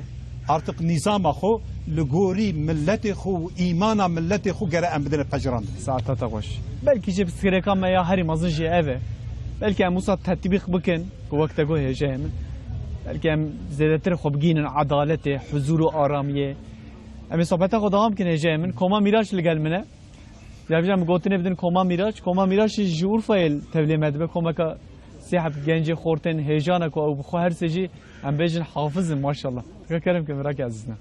artık نظام خو لگوری ملت خو ایمان ملت خو گره ام بدن پجران ساعتا تقوش belki جب سكريكا ما يا هري مازنجي اوه belki ام وسط تطبيق بكن وقت گو هجه بلکه ام زیادتر خوبگین عدالت حضور و آرامیه امی صحبت خدا هم کنه جای من کما میراج لگل منه جابجام گوتنه بدن کما میراج جور فایل تبلیمت به کما که سیحب گنج خورتن هیجانه کو او بخو هر سجی ام بیجن حافظ ماشاءالله فکرم که مراک عزیزنا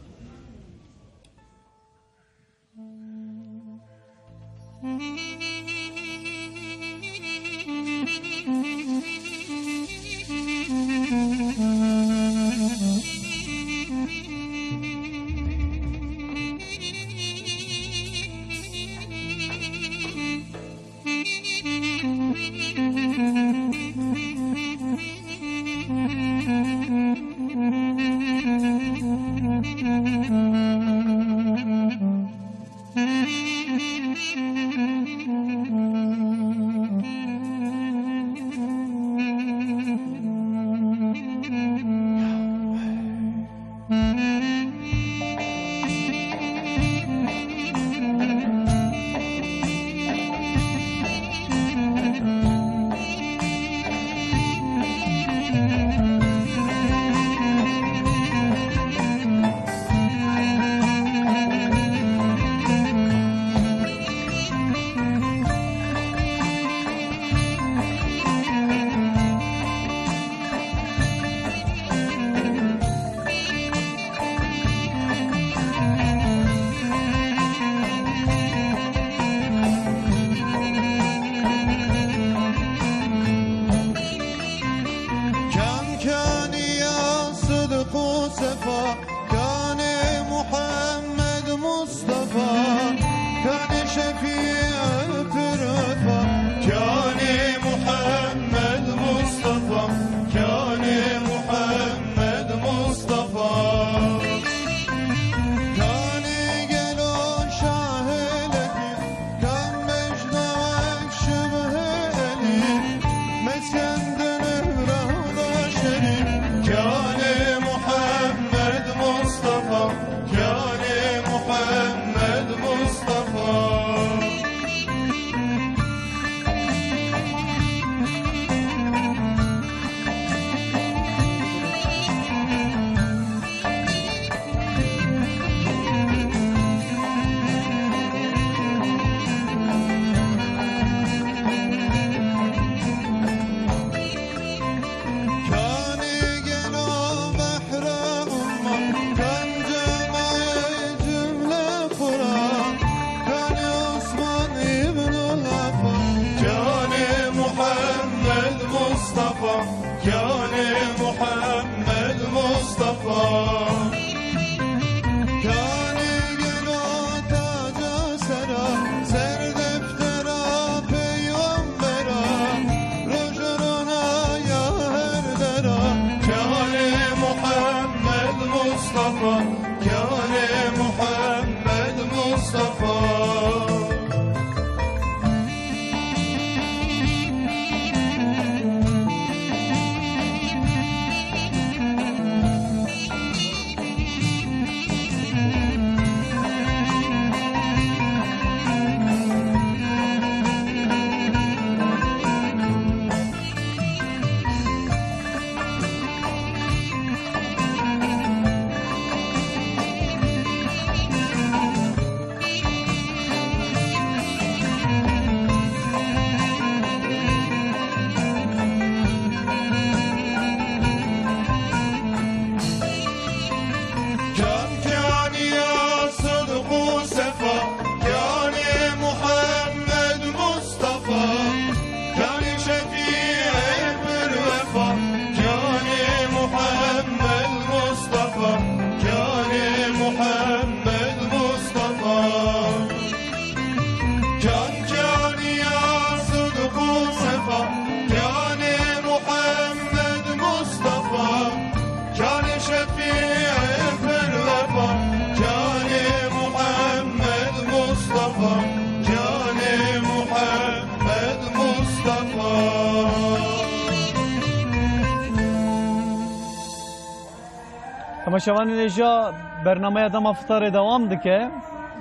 تماشاوان نجا برنامه دما فطار دوام دکه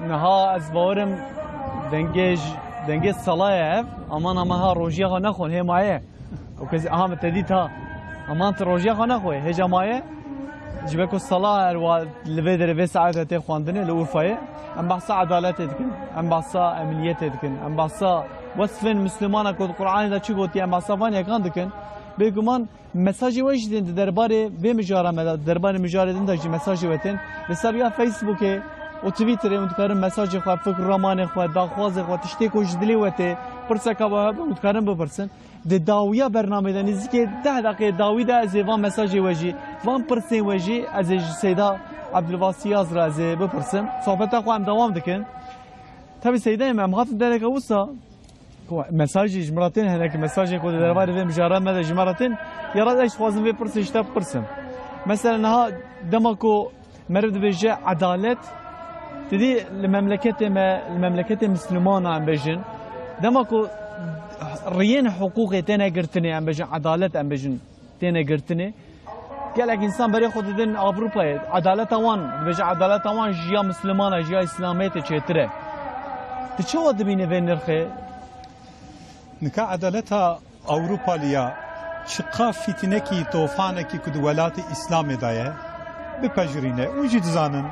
نها از باورم دنگه صلاة امان اما ها روجیه ها نخون هی مایه و کسی اهم تدید ها امان روجیه ها نخوی هجا مایه جبكو الصلاة الفيدر في ساعات تخواندني الأورفاية أم بحصا عدالات تكن أم بحصا أمنيات تكن أم بحصا وصفين مسلمان كود القرآن دا چی گوتی أم بحصا وان يكان تكن بيگومان مساجي وجدين درباره بمجارة مدا درباره مجارة دين داجي مساجي وتن لسريا فيسبوك و تويتر متكرم مساجي خوا فكر رمان خوا داخواز خوا تشتي کو جدلي وته پرسكا متكرم بپرسن د داویا برنامه ده نزدیک 10 دقیقه داوی ده از وان مساج وجی وان پرسین وجی از سیدا عبدالواسی از را از بپرسم صحبت خو هم دوام دکن تبي سیدا امام خاطر درک وسا مساج جمراتين هناك مساج كود دربار في مجارات ماذا جمراتين يراد ايش خوازم في برسن اشتا برسم مثلا ها دمكو مرد بيجي عدالة تدي المملكة المسلمان عم بيجن دمكو ريين حقوقي تينا قرتني ام بجن عدالة ام بجن تينا قرتني قال لك انسان بري خود دين اوروبا عدالة وان بجن عدالة وان جيا مسلمانه جيا اسلاميه تشتره تشو دبينه بين نرخي نكا عدالتها اوروبا ليا شقا فتنكي طوفانكي كد ولات اسلام دايه بپجرينه وجد زانن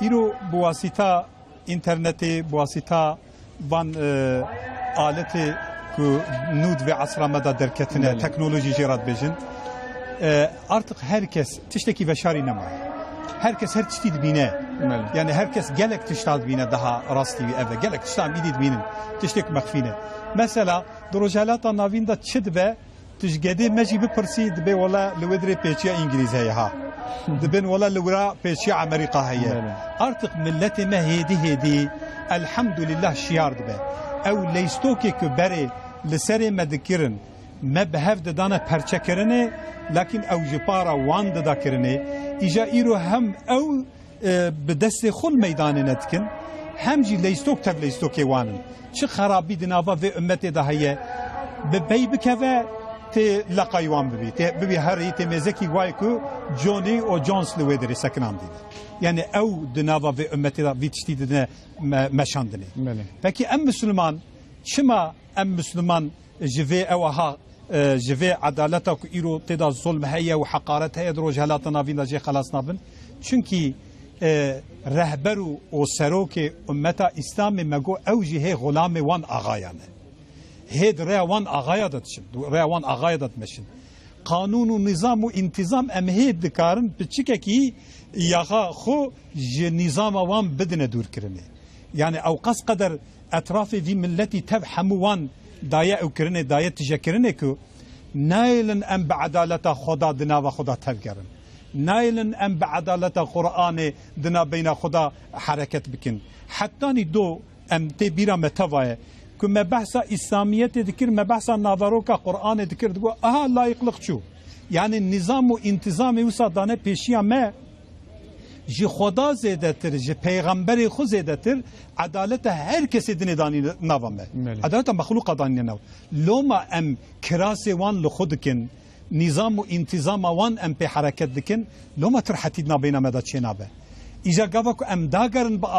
يرو بواسطه انترنت بواسطه بان آلت که نود و عصر مدى درکتنه تکنولوژی جرات بجن artık herkes tişteki veşari nema herkes her tiştid bine yani herkes gelek tiştad bine daha rastı eve gelek tiştad bidid binin tiştek mekfine mesela drojalata navinda çid ve tişgedi meci bipirsi dibe wala lwedre peçiya İngilizce ha dibin wala lwra peçiya Amerika heye artık milleti me hedi elhamdülillah şiar dibe او لیستوکی که بره لسری مدکرن مبهف ددانه پرچه کرنه لکن او جپارا وان ددا کرنه ایجا ایرو هم او بدست خل میدان ندکن هم جی لیستوک تب لیستوکی وانن چه خرابی دنابا و امت ده هیه ببی بکوه تی لقایوان ببی هر ایت مزکی وای که جونی و جونس لوی داری سکنام دیده yani ev dınava ve ümmeti de vitiştiğine meşandını. Peki em Müslüman, çima em Müslüman jive evaha jive adaleta ku iro teda zulm heye ve hakaret heye drojalatı navina je xalas nabın. Çünkü rehberu o seroke ümmeta İslam'ı mego ev jihe gulame wan ağayanı. Hed revan ağaya da tşin, revan ağaya da tmeşin. Kanunu nizamu intizam em hed dikarın piçike ki yaha xo ji nizama wan bidine dur kirine. Yani ew qas qadar etrafı vi milleti tev hemu wan daya ew kirine daya tijekirine ku nailin em bi adaleta xoda dina ve xoda tev gerin. Nailin em bi adaleta Kur'an'ı dina beyna xoda hareket bikin. Hatta ni do em te bira metavaye ku me bahsa İslamiyet dikir me bahsa navaroka Kur'an'ı dikir digo aha layıklık çu. Yani nizamu intizami usa dane peşiya me ji xoda zedetir, ji peygamberi xu zedetir, adalete herkesi dine dani navame. Adalete mahluqa dani nav. Loma em kirase wan li xu dikin, nizamu intizama wan em pe hareket dikin, loma tirhatid nabeyna meda çenabe. İja gava ku em dagarin ba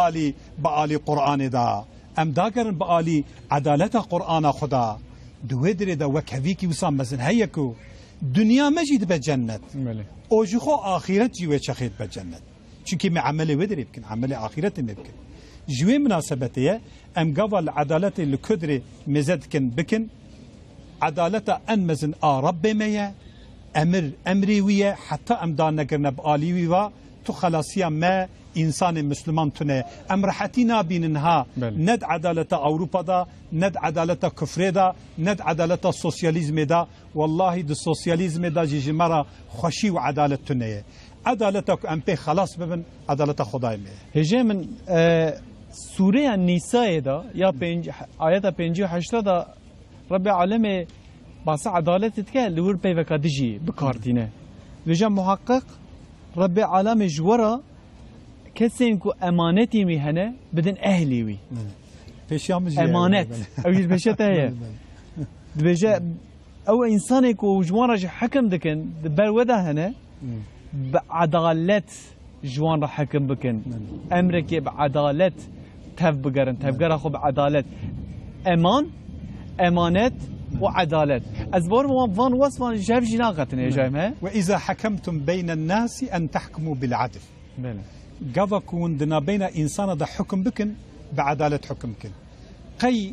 ali Kur'an'ı da, em dagarin ba ali adalete Kur'an'a xuda, duvedire da vekhevi ki usam mezin heye ku, dünya mecid be cennet. O ji xo ahiret ji ve çexit be cennet. Çünkü mi ameli vedir yemkin, ameli ahireti mümkün. Jüve münasebetiye em gaval adaleti li kudri mezedkin bikin, adaleta enmezin a rabbemeye, emri viye, hatta emdan negirne b'alivi va, tu khalasiya me insan Müslüman tune. Em rahati nabinin ha, ned adaleta Avrupa'da, ned adaleta küfreda, ned adaleta sosyalizmeda, vallahi de sosyalizmeda jijimara xoşi ve adalet tuneye. عدالتك ام پی خلاص ببن عدالت خدای می هجه من سوره النساء دا یا آیت 58 دا رب العالم باس عدالت تکه لور پی وکادجی بکارتینه وجه محقق رب العالم جورا کسین کو امانتی می هنه بدن اهلی وی امانت او یز بشته هي وجه او انسان کو جوارا حکم دکن بر ودا هنه بعدالت جوان را حکم بکن امریکا بعدالت تف بگرن تفگر خو بعدالت امان امانت وعدالت از بار وان وصفان جاب جناقتن يا جايمه وإذا حكمتم بين الناس أن تحكموا بالعدل بله قفكون دنا بين إنسان دا حكم بكن بعدالة حكم بكن قي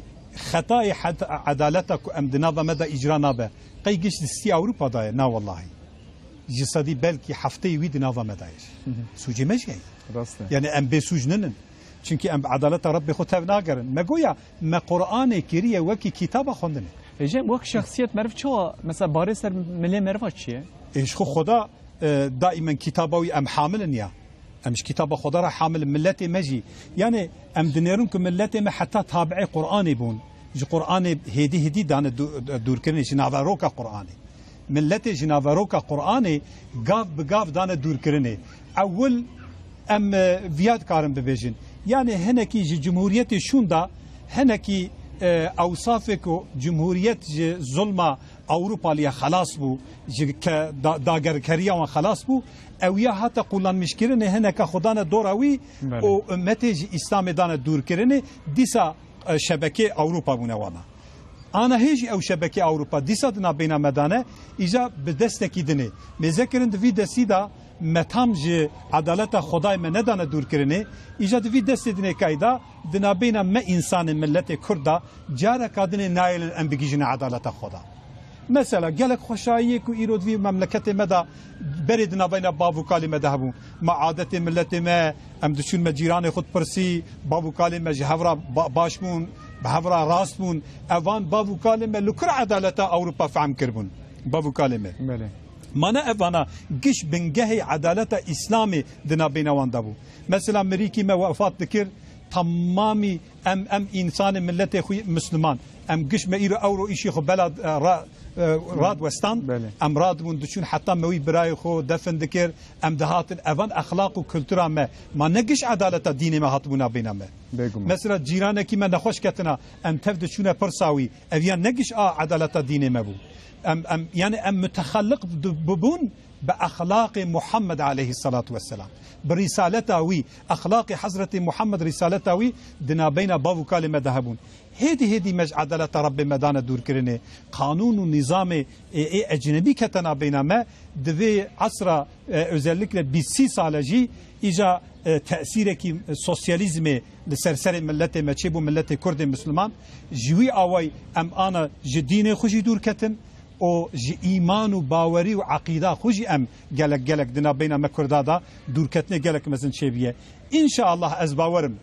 خطاي عدالتك أم دنا مدى إجراء نابه قي قش دستي أوروبا داير نا والله جسدي بلكي حفتي ويد نافا مدايش سوجي مجي يعني أم بسوجنن çünkü em adaleta Rabbi xo tev nagerin. Me goya me Kur'an-ı Keriye veki kitaba xondine. Ecem vek şahsiyet merv çoğu mesela bari ser milli merva çiye? Eşxo xoda daimen kitabawi em hamilin ya. Emş kitaba xoda ra hamil milleti meji. Yani em dinerun ki milleti me hatta tabi'i Kur'an'ı bun. Ji Kur'an'ı hedi dane durkirin jinavaroka Kur'an'ı. Milleti jinavaroka Kur'an'ı gav begav dane durkirin. Evvel em viyad karim bibejin. Yani heneki cumhuriyeti şunda heneki awsafek o cumhuriyet zulma Avrupalıya xalas bu dagerkeriya ve xalas bu eviya hatta kullanmışkirin heneka xudana dorawi o ümmeti İslam'dan durkirini disa şebeke Avrupa bu newana ana hiç ev şebeke Avrupa disa dina bina medane ica bedesteki dini mezekirin de videsida متام جه عدالت خدای من ندانه دور کرنه ایجاد وی دست دینه کایدا دنابینا ما انسان ملت کردا جاره کادن نایل ام بگیجن عدالت خدا مثلا گلک خوشایی کو ایرود وی مملکت مدا برید نابینا بابو کالی مدا هبو ما عادت ملت ما ام دشون مجیران خود پرسی بابو کالی ما جهورا باشمون بهورا راستمون اوان بابو کالی ما لکر عدالت اروپا فهم کربون بابو کالی ما بله مانا افانا قش بنجه عدالة إسلامي دنا بين واندابو مثلا أمريكي ما وفات ذكر تمامي ام إنسان ملة خوي مسلمان ام قش ما إيرو أورو إشي خو بلد راد وستان ام راد وندشون حتى موي براي خو دفن ذكر ام دهات الأفان أخلاق وكلتورا ما نقش عدالة ديني ما هاتبونا بينما مثلا جيرانه كي ما نخوش كتنا ام تفدشونه برساوي أفيان نقش عدالة ديني ما بو يعني أم متخلق ببون بأخلاق محمد عليه الصلاة والسلام برسالته وي أخلاق حضرة محمد رسالته وي دنا بين بابو كلمة ذهبون هدي مج عدالة رب مدان دور كرنه قانون ونظام أجنبي كتنا بينما دفي عصر özellikle 30 سالجي إجا تأثيرك سوسياليزم لسرسر ملت مچبو ملت كرد مسلمان جوي أوي أم أنا جدين خوشي دور كتن او ایمان و باوری و عقیده خوشی ام گلک دنا بین مکردادا دور کتنه گلک مثلا شبیه ان شاء الله از باورم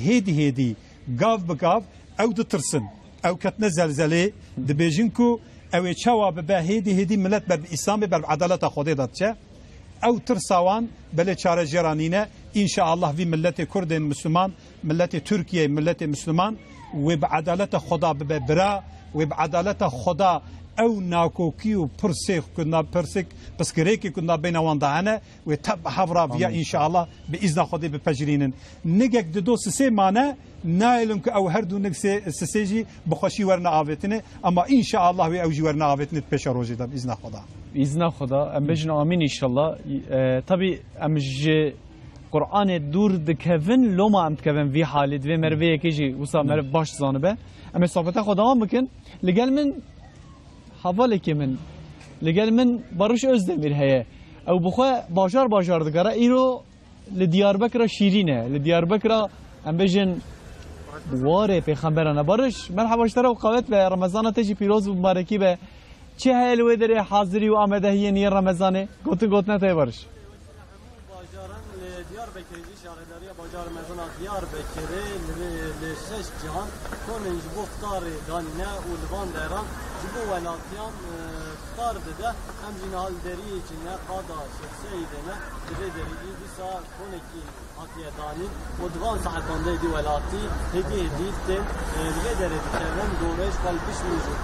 هدی گاف بگاف او دترسن او کتنه زلزله دبیجنکو او چوا به هدی ملت بر اسلام بر عدالت خودی دادچه او ترساوان بله چاره جرانینه ان شاء الله في ملت کرد مسلمان ملت ترکیه ملت مسلمان و بعدالت خدا ببرا و بعدالت خدا او ناکوکی و پرسیخ کنا پرسیک بس کریکی کنا بین واندهانه و تب حفرا بیا ان شاء الله به اذن خودی بپجرینن نگک دو سه مانه نایلم که او هر دو نگ سسیجی بخوشی ورنا آوتنه اما ان شاء الله و اوجی ورنا آوتنه پیش روزی دم اذن خدا باذن خدا ام بجن امین ان شاء الله طبي ام قرآن دور دکوین لوما ام دکوین وی حالت و مروی کیجی وسا مرو باش زانبه ام صحبت خدا هم بکن لگل من حواله که من لگل من باروش özdemir هيا او بخوا باجار دگره ایرو لدیاربکر شیرینه لدیاربکر ام بجن واره پیغمبرانه باروش مرحبا اشترا و قوت به رمضان تجی پیروز و مبارکی به چه هلوه داره حاضری و آمدهی نیر رمضانه گوتن تای باروش باجار مزنا ديار بكري لشش جهان كونن جبو فطار دانينا ولبان ديران جبو ولاتيان فطار بده هم جنال دري جنة قادا سيدنا بده دري بيسا كونكي هاتيه دانين ودوان ساعتان دي ولاتي هدي تن بده دري بكرن دورش قلبش موجود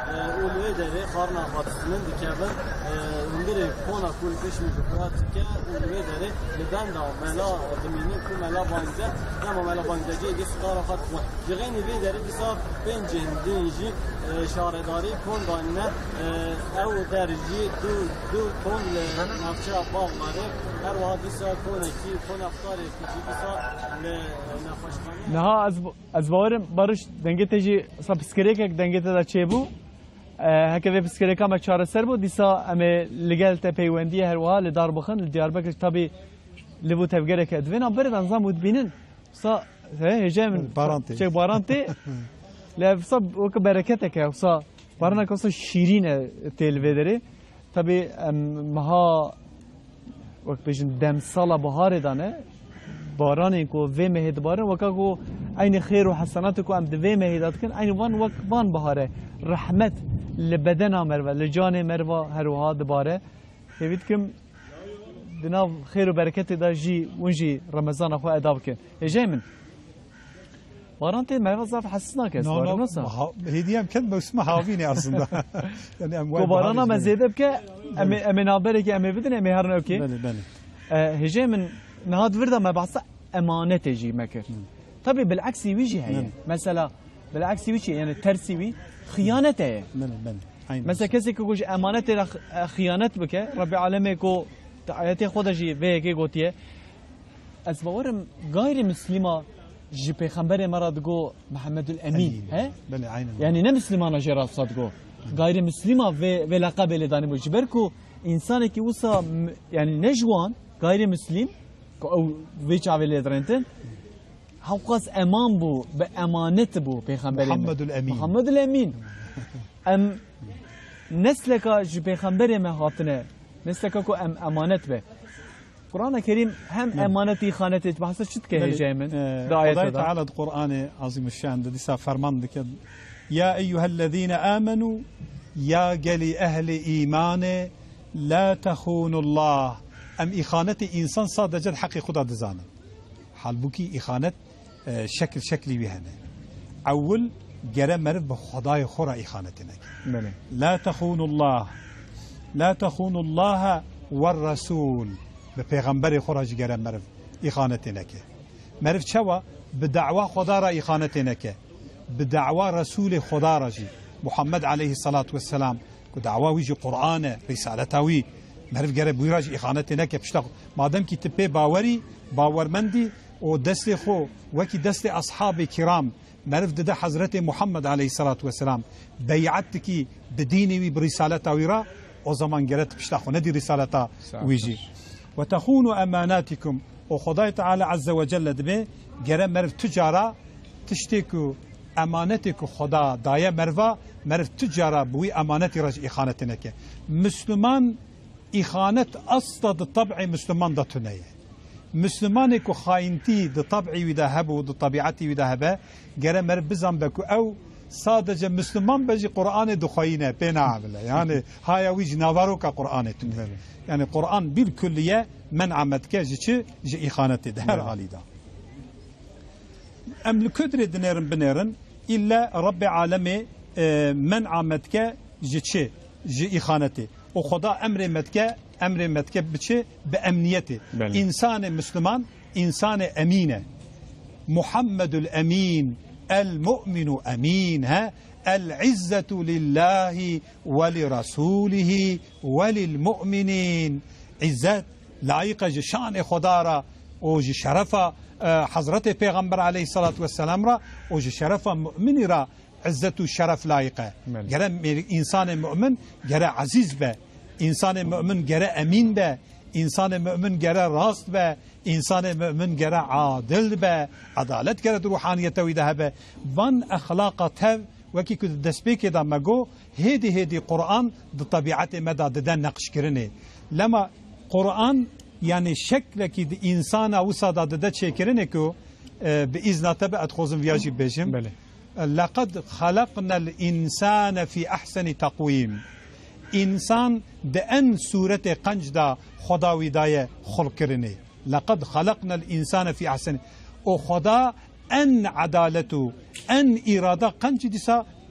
اولوی داره خارنا خاطسنن دکبر اندر کنا کل پیش میگفت که اولوی داره لبندا ملا دمینی کو ملا بانجا اما ملا بانجا جی سقارا خاط جغینی وی داره دیسا بنجن دینجی شارداری کن دانه او درجی دو کن نقشه باغماره هر واحد دیسا کنه کی کن افطاری کی دیسا نخوشخانه نها از باورم برش دنگه تجی صاحب سکریک دنگه تا چه بو هکه به سکریک ما چهار سر بود دیسا ام لگل تا پیوندی هر واحد لدار بخن دیاربکر طبی لبو تفجر کدوین ام برد انظام بود بینن صا هجام بارانتي. چه بارانتی لا صب وك بركتك يا صا بارنا قصة شيرين تلفزيوني طبي مها وقت بيجن دم صلا بهار دانه بارانی کو وی مهد باره وکا کو عین خیر و حسنات کو ام دوی مهدات کن عین وان وک وان بهاره رحمت لبدن مروا لجان مروا هر وها دباره هیوید کم دناو خیر و برکت دا جی ونجی رمضان اخو اداب کن هجای من بارانتي ما يوظف حسنا كاس بارنا هدي هم كلمة اسمها هاويني أصلا يعني أموال بارنا ما زيادة بك أمي نابرك أمي بدن أمي هرنا أوكي بله بله هجي من نهاد وردا ما بعص أمانة تجي مكر طبي بالعكس يجي هي مثلا بالعكس يجي يعني ترسيوي خيانة هي بله بله مثلا كسي كوج أمانة خيانة بك ربي عالمكو تعيتي خود جي بيكي قوتيه أسبوعهم غير مسلمة جي پیغمبر مراد گو محمد الامین ها بله عین یعنی نه مسلمان جرا صدقو غیر مسلمان و لقب لدانی بو جبرکو انسان کی وسا يعني نجوان غير مسلم او ويچ اویل درنتن حقاس امان بو به امانت بو پیغمبر محمد الامین ام نسلك جي پیغمبر ما هاتنه نسلك کو ام امانت به القرآن الكريم هم أمانتي خانتي بحث شد كه جاي من الله تعالى القرآن عظيم الشان دي فرمان دك يا أيها الذين آمنوا يا جلي أهل إيمان لا تخونوا الله أم إخانة إنسان صادق حق خدا دزانه حال بوكي إخانة شكلي بهنا أول جرى مرف بخداي خرا إخانتنا لا تخونوا الله لا تخونوا الله والرسول به پیغمبر خراج گرم مرف اخانت نکه مرف چوا به دعوا خدا را اخانت نکه به دعوا رسول خدا را جی محمد علیه الصلاة والسلام که دعوا ویجی قرآن رسالتاوی مرف گره بویراج اخانت نکه پشتا مادم کی تپه باوری باورمندی و دست خو وکی دست اصحاب کرام مرف دده حضرت محمد علیه الصلاة والسلام بیعت کی بدینوی برسالتاوی را او زمان گرت پشتا خو ندی رسالتا ویجی وتخونوا أماناتكم وخداي تعالى عز وجل دبي جرى مرف تجارة تشتكوا أمانتك خدا دايا مرفا مرف تجارة بوي أمانتي رج إخانتنك مسلمان إخانة أصلا الطبع مسلمان دتنية مسلمانك خاينتي دطبعي وذهب ودطبيعتي وذهب جرى مرف بزنبك أو صادق مسلمان بجي قرآن دخينة بين عمله يعني هاي ويج نافاروكا قرآن يعني قرآن بالكلية من عمدك جي إخانته ده هر حالي ده أم الكدر دنيرن بنيرن إلا رب عالمي من عمدك جي إخانته وخدا أمر مدك بتشي بأمنيته إنسان مسلمان إنسان أمينة محمد الأمين المؤمن أمين ها العزة لله ولرسوله وللمؤمنين عزت لائق شان خدا و شرف حضرت پیغمبر علیه الصلاة والسلام را و شرف مؤمن را عزت و شرف لائقه گره انسان مؤمن گره عزیز به انسان مؤمن گره امین به انسان مؤمن گره راست به انسان مؤمن گره عادل به عدالت گره روحانیت و ده به وان اخلاقته وکی که دسپیک دا مگو هدی قرآن د طبیعت مدا ددن نقش کرنه لما قرآن يعني شكل كي انسان او صاد دده چکرنه کو باذن تبع ادخوزم ویاجی بجم لقد خلقنا الانسان في احسن تقويم انسان د ان صورت قنج دا خدا ویدای خلق کرنه لقد خلقنا الانسان في احسن او خدا ان عدالته ان اراده قنج دیسا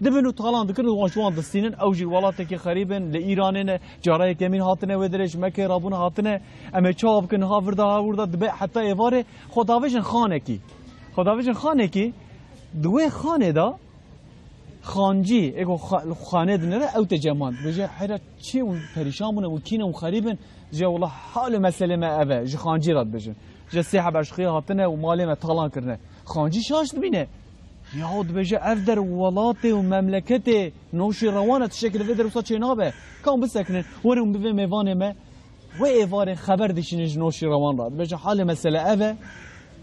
دبنو طالان دكر وانشوان دستينن او جي ولاتك خريبن لايرانن جاري كمين هاتنه ودرج مكه رابون هاتنه اما چاب كن هافردا هاوردا دبي حتى ايواره خداوجن خانه کی دوی خانه دا خانجی اگو خانه دنره او تجمان بجا حیرا چی اون پریشامونه و کینه و خریبن جا والله حال مسئله ما اوه جا خانجی راد بجن جا سیحب عشقی هاتنه و مالی ما طالان کرنه خانجی شاشت بینه یاد بجا اف در ولات و مملکت نوشی روانه تشکل ویدر وسا چه نابه کام بسکنن ورم بوه میوانه ما و ایوار خبر دشینج نوشی روان راد بجا حال مسئله اوه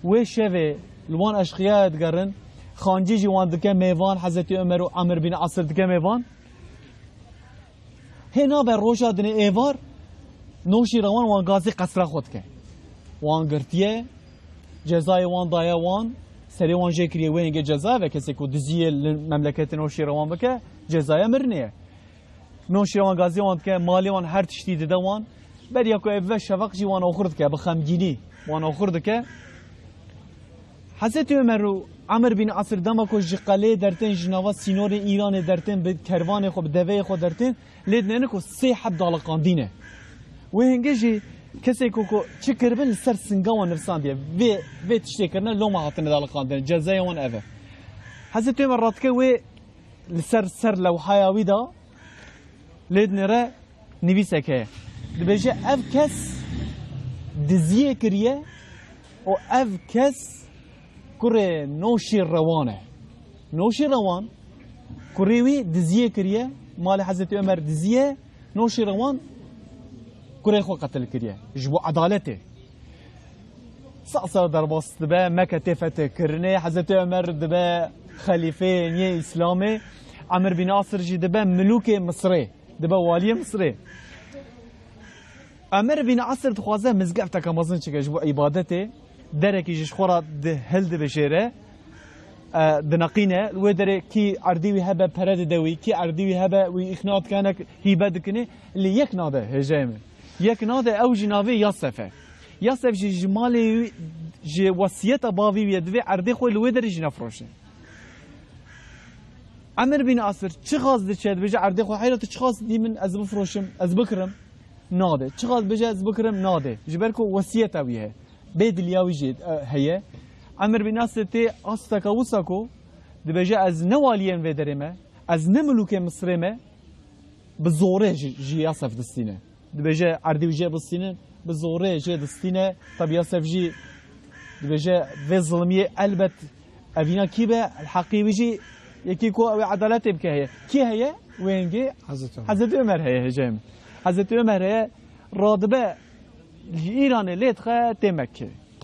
و شوه لوان اشخیات گرن خانجی جوان دکه میوان حضرت عمر و عمر بن عاصر دکه میوان هنا به روشا دن ایوار نوشی روان وان گازی قصره خود که وان گرتیه جزای وان دایه وان سری وان جکریه وینگه جزا و کسی که دزیه مملکت نوشی روان بکه جزای مرنیه نوشی روان گازی وان که مالی وان هر تشتی دیده وان بریا که ایوه شفق جی وان آخرد که بخمگینی وان آخرد که حضرت عمر و عمر بن عاصر دما کو جقله درتن جنوا سینور ایران درتن به کروان خو به دوی خو درتن لید نه کو سه حب دالقاندینه و هنگجی کسی کو چه کربن سر سنگاوان نفسان دی و تشتی کرنا لو ما هاتن دالقاندین جزای وان اوه حضرت عمر راتکه و سر لو حیاوی دا لید نره نویسه که دبجه اف کس دزیه کریه و اف کس كره نوشي روانه نوشي روان كريوي دزيه كريه مال حضرت عمر دزيه نوشي روان كره خو قتل كريه جبو عدالته صعصة درباس دبا مكة تفت كرني حضرت عمر دبا خليفه ني اسلامي عمر بن عاصر جي دبا ملوك مصري دبا والي مصري عمر بن عاصر تخوازه مزقفتا كمازن چكه جبو عبادته درکی جش خورا ده هلد بشیره دنقینه و دره کی عردیوی هبه پرد دوی کی عردیوی هبه و اخنات کنه هیبه دکنه لی یک ناده هجامه یک ناده او جناوی یاسفه یاسف جمالی جی وصیت باوی و دوی عردی خوی لوی دره جنفروشه عمر بن عاصر چه خواست دچید بجه عردی خوی حیرت چه خواست دی من از بفروشم از بکرم ناده چه خواست بجه از بکرم ناده جبر کو وصیت اویه بيد الياوي جد هي عمر بن عاصر تي أستكا وساكو دبجا از نواليين في دريمه از نملوك مصريمه بزوره جي ياسف دستينه دبجا عردي وجي بستينه بزوره جي دستينه طب ياسف جي دبجا في ظلميه البت افينا كيبه الحقي وجي يكيكو عدالات بك هي كي هي وينجي حضرت عمر هي هجام حضرت عمر هي رادبه ایران لیت خه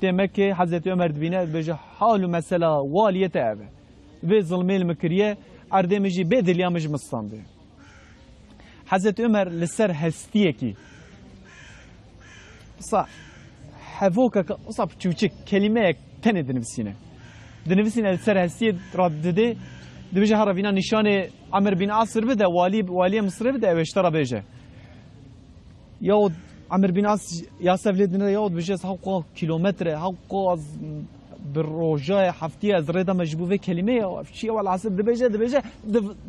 تمکه حضرت عمر دبینه بجه حال و مسئله والیت اوه و ظلمه المکریه اردمجی به دلیامج مستانده حضرت عمر لسر هستیه کی صح حفوکه صح چوچک کلمه تنه دنفسینه لسر هستیه ردده دبجه هرفینا نشان عمر بن عاصر بده والی مصر بده و اشترا بجه یاد عمر بن عاصر ياسف لدنا ياود بجس حقا كيلومتر حقا بالرجاء حفتي از ريدا مجبوفه كلمه او شيء ولا عصر دبجه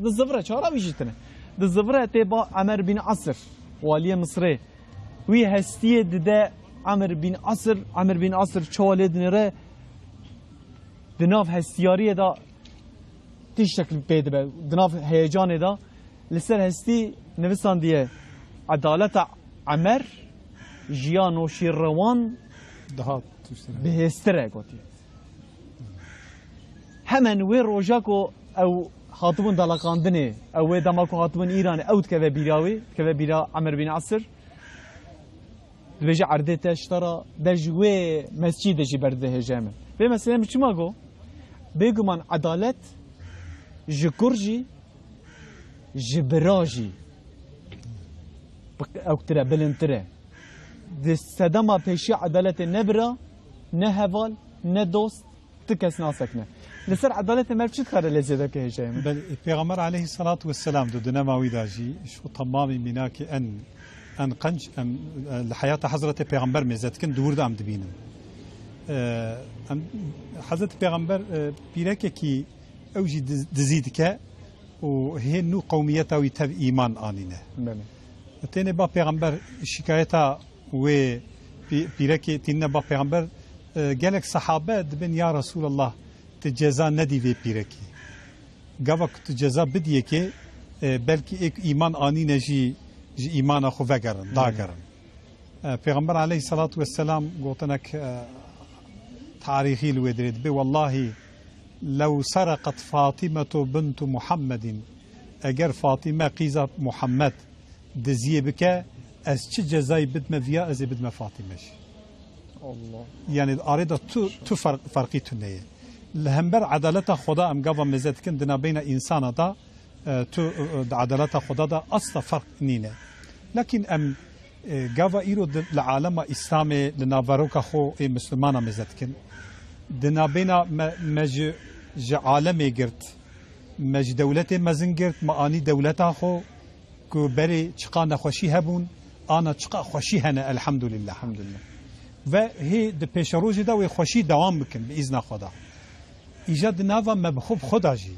بالزفره چارا بيجتنا بالزفره تبع عمر بن عاصر والي مصر وي هستيه ده عمر بن عاصر چوالد نره دناف هستياري دا تشكل بيد دناف هيجان دا لسر هستي نوسان دي عدالت عمر جیان و شیروان بهستره گوتی همین وی روژاکو او خاطبون دلقاندنه او دماکو خاطبون ایران او که بیراوی که بیرا عمر بن عاصر ویجا عرده تشترا دجوی مسجد جی برده هجامه به مثلا چی ماگو بگو من عدالت جکرجی جبراجی او ترى بلنتره دي سدما پیشی عدالت نبرا نه هوال نه دوست تكس ناسكنا لسر عدالت ما بتشد خير لزيدا كهجاي بل پیغمبر عليه الصلاة والسلام دو دنا ويداجي شو تمامي مناك ان قنج ام لحياة حضرة پیغمبر مزت كن دور دام دبينن حضرة پیغمبر بيرك كي اوجي دزيدك وهي نو قوميته ويتب إيمان آنينه تيني با پیغمبر شكايتا و بيركي تينا با پیغمبر قالك صحابة دبن يا رسول الله تجزا ندي في بيركي قالك تجزا بديكي بلكي ايك إيمان آنينه جي إيمان أخو فقرن داقرن پیغمبر عليه الصلاة والسلام قلتنك تاريخي الودريد بي والله لو سرقت فاطمة بنت محمد اگر فاطمة قيزة محمد دزيه بك از چه جزاي بدم فيها از بدم فاطمة الله يعني أريد تو فرقي تنيه لهمبر عدالة خدا ام قابا مزد كندنا بين إنسان دا تو عدالة خدا دا أصلا فرق نينه لكن ام قابا إيرو العالم إسلامي لنافروك خو مسلمانا مزد كن دنا بين مج عالمي قرت مج دولتي مزن قرت ما أني دولتها خو كو بري چقا نخوشي هبون أنا چقا خوشي هنا الحمد لله الحمد لله وهي د پیشروج دا و خوشي دوام بكن بإذن خدا إيجاد ناوا مبخوب خدا جي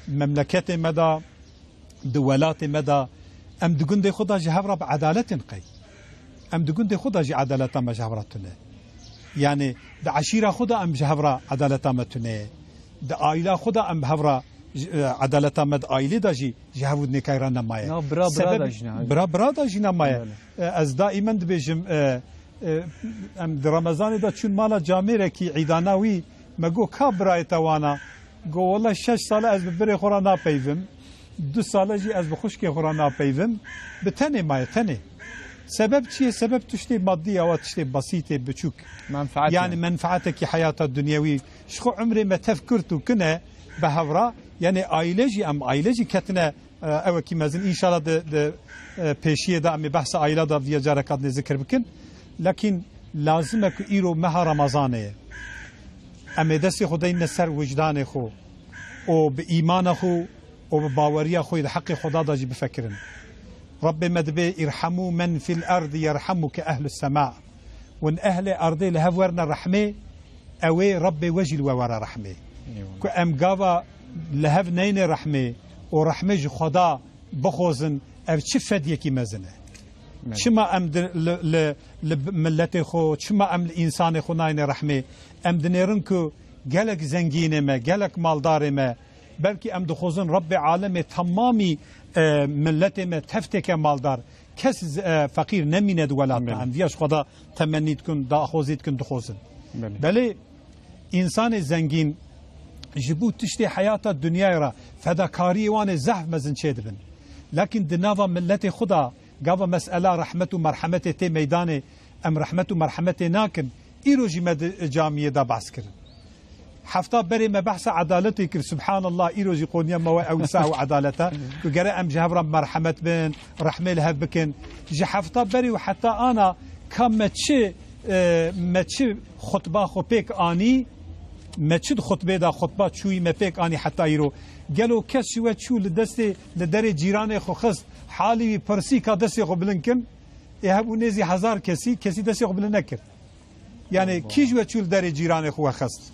مملكت مدى دولات مدى ام دقون دي خدا جي هفرا بعدالة قي ام دقون دي خدا جي عدالة ما جهورتنا يعني د عشيرة خدا ام جهورا عدالة ما تنه د عائلة خدا ام بهورا عدالة مد عائلة داجي جهود نكايرانا مايا برا داجي نمايا از دائما دبيجم ام در رمضان دا چون مالا جامعه کی عیداناوی مگو کابرای توانا گو والله 6 ساله از ببری خورا ناپیوم 2 ساله جی از بخوشکی خورا ناپیوم بتنه مایا تنه سبب چیه سبب تشتی مادی او تشتی بسيطه بچوك منفعتك يعني منفعتك حياه الدنيوي شخو عمري ما تفكرتو كنا بهورا يعني عائلجي ام عائلجي كتنا او كي مازن ان شاء الله د پیشیه دا ام بحث عائله دا ویا جارکات ذکر بکن لكن لازمك ايرو مها رمضانه ام دسي خدای نسر وجدان خو او بايمان خو او باوريه خو د حق خدا دا جي بفكرن رب مدبي ارحموا من في الارض يرحمك اهل السماء وان اهل ارض لهورنا رحمه اوي رب وجل وورا رحمه كو ام قاوا لهف نين رحمه ورحمه خدا بخوزن او چه فديكي مزنه شما ام لملت خو شما ام الانسان خو ناين رحمه ام دنيرن كو جلك زنگين ما جلك مالدار ما بلكي ام دخوزن رب عالم تمامي ملت ما تفتك مالدار كس فقير نميند ولا ام فيش خدا تمنيت كن دا خوزيت كن دخوزن بلي انسان زنگين جبو تشتي حياة الدنيا را فداكاري وان زحف مزن شدبن لكن دنافا ملت خدا قابا مسألة رحمة ومرحمة تي ميدان ام رحمة ومرحمة ناكن ايرو جمد جامية دا بحث كرن حفتا بري ما بحث عدالتي كر سبحان الله ايرو جي قونيا ما اوسع عدالته وقرا ام جهبرا مرحمة بن رحمة لها بكن جي حفتا بري وحتى انا كم ما تشي خطبة خو بيك اني ما تشد خطبه دا خطبه چوي ما بيك اني حتى ايرو قالوا كش و چو لدسته لدري جيران خو خص حالي برسي کا دسي خو بلنكن يهبو نزي 1000 كسي دسي خو بلنكر يعني كيج و چو لدري جيران خو خص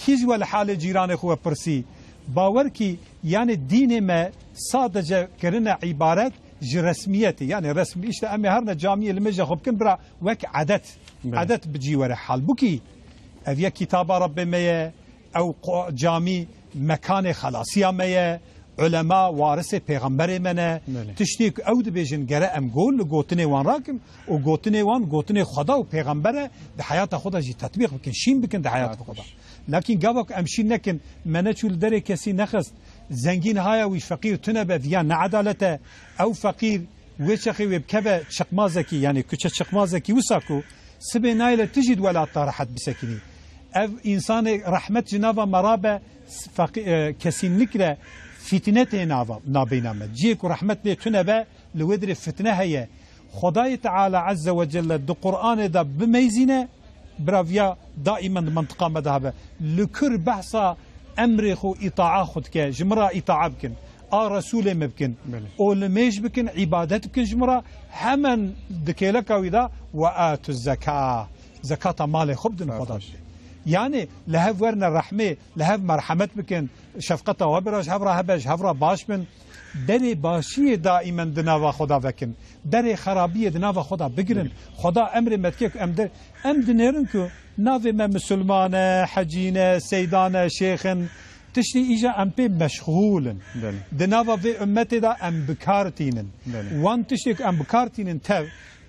كيج و لحال جيران خو برسي باور كي يعني دين ما صادجه كرنا عبارات رسميتي يعني رسمي اشت امي هرنا جامعه المجه خو بكن برا وك عدد بجي ورا حال بكي اویا کتاب رب میه او جامی مکان خلاصیه میه علماء وارث پیغمبر منه تشتیک او دبیجن گره ام گول گوتنه وان راکن او گوتنه وان گوتنه خدا و پیغمبر ده حیات خدا جی تطبیق بکن شین بکن ده حیات خدا لكن قابك امشي نكن منچول دري كسي نخست زنگين هاي ويش فقير تنبه فيا نعدالته او فقير وشخي وبكبه شقمازكي يعني كچ شقمازكي وساكو سبي نايله تجد ولا طرحت بسكني اف انسان رحمت جنابه مرابه كسينلكله فتنه نابينامه جيك رحمت لي تنبه لودر فتنه هي خداي تعالى عز وجل دو قران ده بميزينه برافيا دائما منطقه مذهبه لكر بحثا امر خو اطاعه خدك جمره اطاعه بكن رسول مبكن او لميش بكن عبادت بكن جمره همن دكيلك ويدا واتوا الزكاه زكاه مال خبد خدا يعني لهف ورنا الرحمه لهف مرحمت بكن شفقت و براش هفرا هبش هفرا باش من در باشی دائما دناوا خدا وکن در خرابی دناوا خدا بگرن خدا امر متکک ام دنرن که ناوی ما مسلمان حجین سیدان شیخن تشتی ایجا ام پی مشغولن دناوا و امت دا ام بکارتینن وان تشتی ام بکارتینن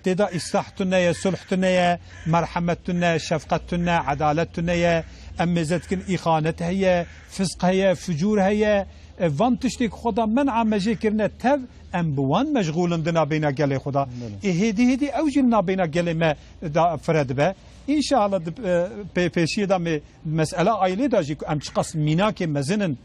تدا اصلاحتنا صلحتنا مرحمتنا شفقتنا عدالتنا ام مزدكن اخانت هي فسق هي فجور هي وان تشتك خدا منع مجي كرنا تف ام بوان مشغول دنا بينا قال خدا هدي اوجلنا بينا قال ما فرد به ان شاء الله بيشي دا مساله عائله دا جي ام تقص ميناك مزنن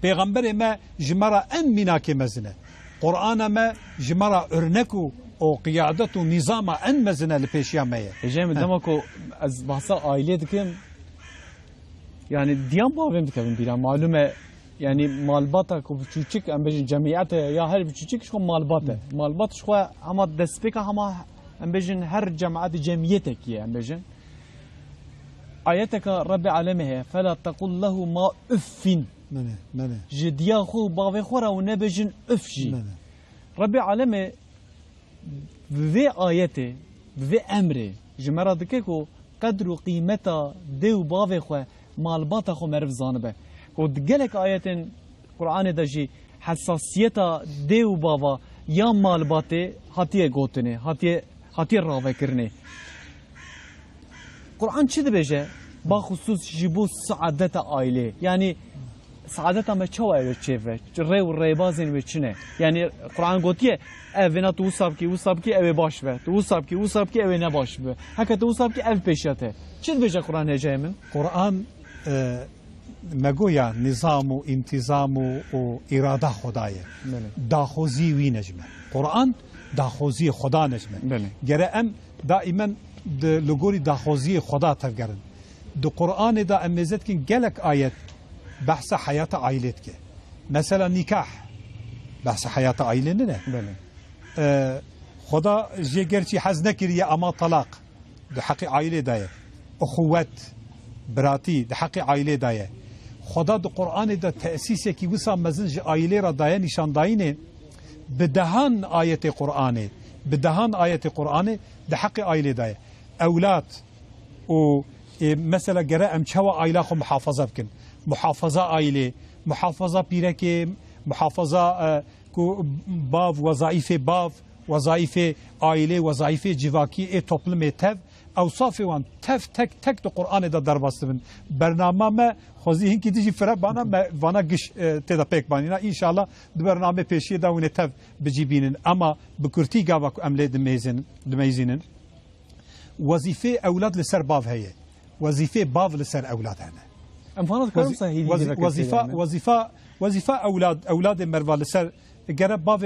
پیغمبر ما جمره ان ميناك مزنه قران ما جمره ارنكو او قيادته نظام ان مزنه لپیشیا ميه جيم دمكو از بحثا عائله دكم يعني ديان باویم دکم بیرا معلومه يعني مالباتا کو بچوچک ام بجن جمعیت یا هر بچوچک شو مالبات شو اما دسپیکا هما ام بجن هر جماعت جمعیتك ام بجن آياتك رب عالمه فلا تقول له ما افين جديا خو باوي خورا ونبجن افجي رب عالمه في آياته في امره جمرا دكيكو قدر وقيمتا ديو باوي خو مالباتا خو مرف زانبه و دگلک آیت قرآن دجی حساسیتا دیو بابا یا مالباته هاتیه گوتنه هاتیه راوه کرنه قرآن چی دبیجه؟ با خصوص جبو سعادت آیله یعنی سعادت ما چه وایه چیه ری و ریبازین و چنه یعنی قرآن گوتیه اوینا تو وصاب کی اوی باش به تو وصاب کی اوی نباش به هکه تو وصاب کی او پیشته چی دبیجه قرآن هجای من؟ قرآن مگویا نظام و انتظام و اراده خدایه داخوزی وی نجمه قرآن داخوزی خدا نجمه گره ام دائما لگوری داخوزی خدا تفگرن دو قرآن دا امیزد کن گلک آیت بحث حیات عائلت که مثلا نکاح بحث حیات عائله نه خدا جگرچی حز نکریه اما طلاق دو حق عائله دایه اخوت براتی ده حق عائله دایه خدا دو قرآن دا تأسیس کی وسا مزنج عائله را دایه نشان داینه بدهان آیت قرآن ده حق عائله دایه اولاد و مثلا گره ام چوا عائله خو محافظه بکن محافظه عائله محافظه پیرک محافظه کو باv وظایف عائله وظایف جواکی توپلم تف اوصاف وان تف تک تو قرآن دا در باستن برنامه ما خوزی هنکی دیجی فرق بانا وانا گش تدا پیک بانینا انشالله دو برنامه پیشی دا ونه تف بجیبینن اما بکرتی گاوا کو عمله دمیزینن وظیفه اولاد لسر باف هیه وظیفه باف لسر اولاد هنه امفانات کارم صحیح وظیفه اولاد مروا لسر گره باف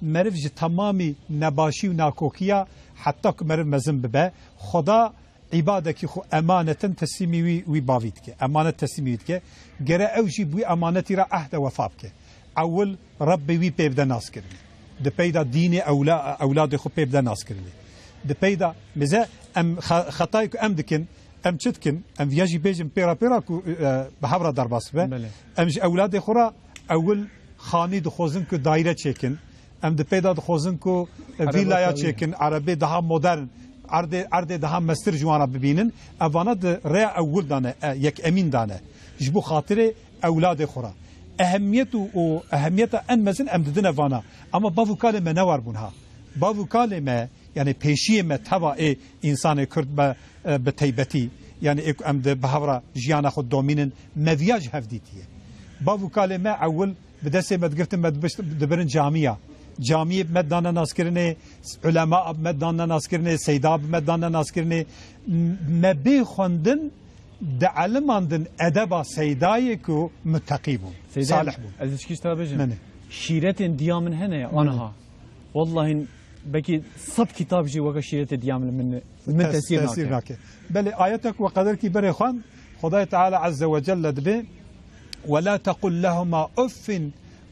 مرف جی تمامی نباشی و ناکوکیا حتی که مرف مزن ببه خدا عباده که خو امانتن تسلیمی وی باوید که امانت تسلیمی که گره اوجی بوی امانتی را عهد وفاب که اول رب وی پیبده ناس کرده ده پیدا دین اولاد خو پیبده ناس کرده ده پیدا مزه ام خطای که ام دکن ام چتکن ام ویاجی بیجم پیرا کو بحبرا در باس به ام اولاد خورا اول خانی دخوزن که دایره چکن ام ده پیدا دخوزن که ویلایا چکن عربی ده مدرن عرض ده مستر جوانا ببینن اوانا ده ریا اول دانه یک امین دانه جبو خاطر اولاد خورا اهمیت ان مزن ام ددن اوانا اما باو کلمه نوار بونها باو کلمه یعنی پیشی ما تبع انسان کرد به تیبتی یعنی ام ده بهورا جیانا خود دومینن مویاج هفدیتیه باو کلمه اول بدسه مدگرتن دبرن جامعه مدانه ناس کرنه علماء مدانه ناس کرنه سیداب مدانه ناس کرنه نبی خوندن د علماندن ادب سیدای کو متقی بون صالح بون از اشکیش تا بجم شیرت دیامن هنه آنها والله بکی صد کتاب جی وقت شیرت دیامن من تسیر ناکه بله آیتک و قدر کی بره خوان خدای تعالی عز وجل دبه ولا تقل لهما اف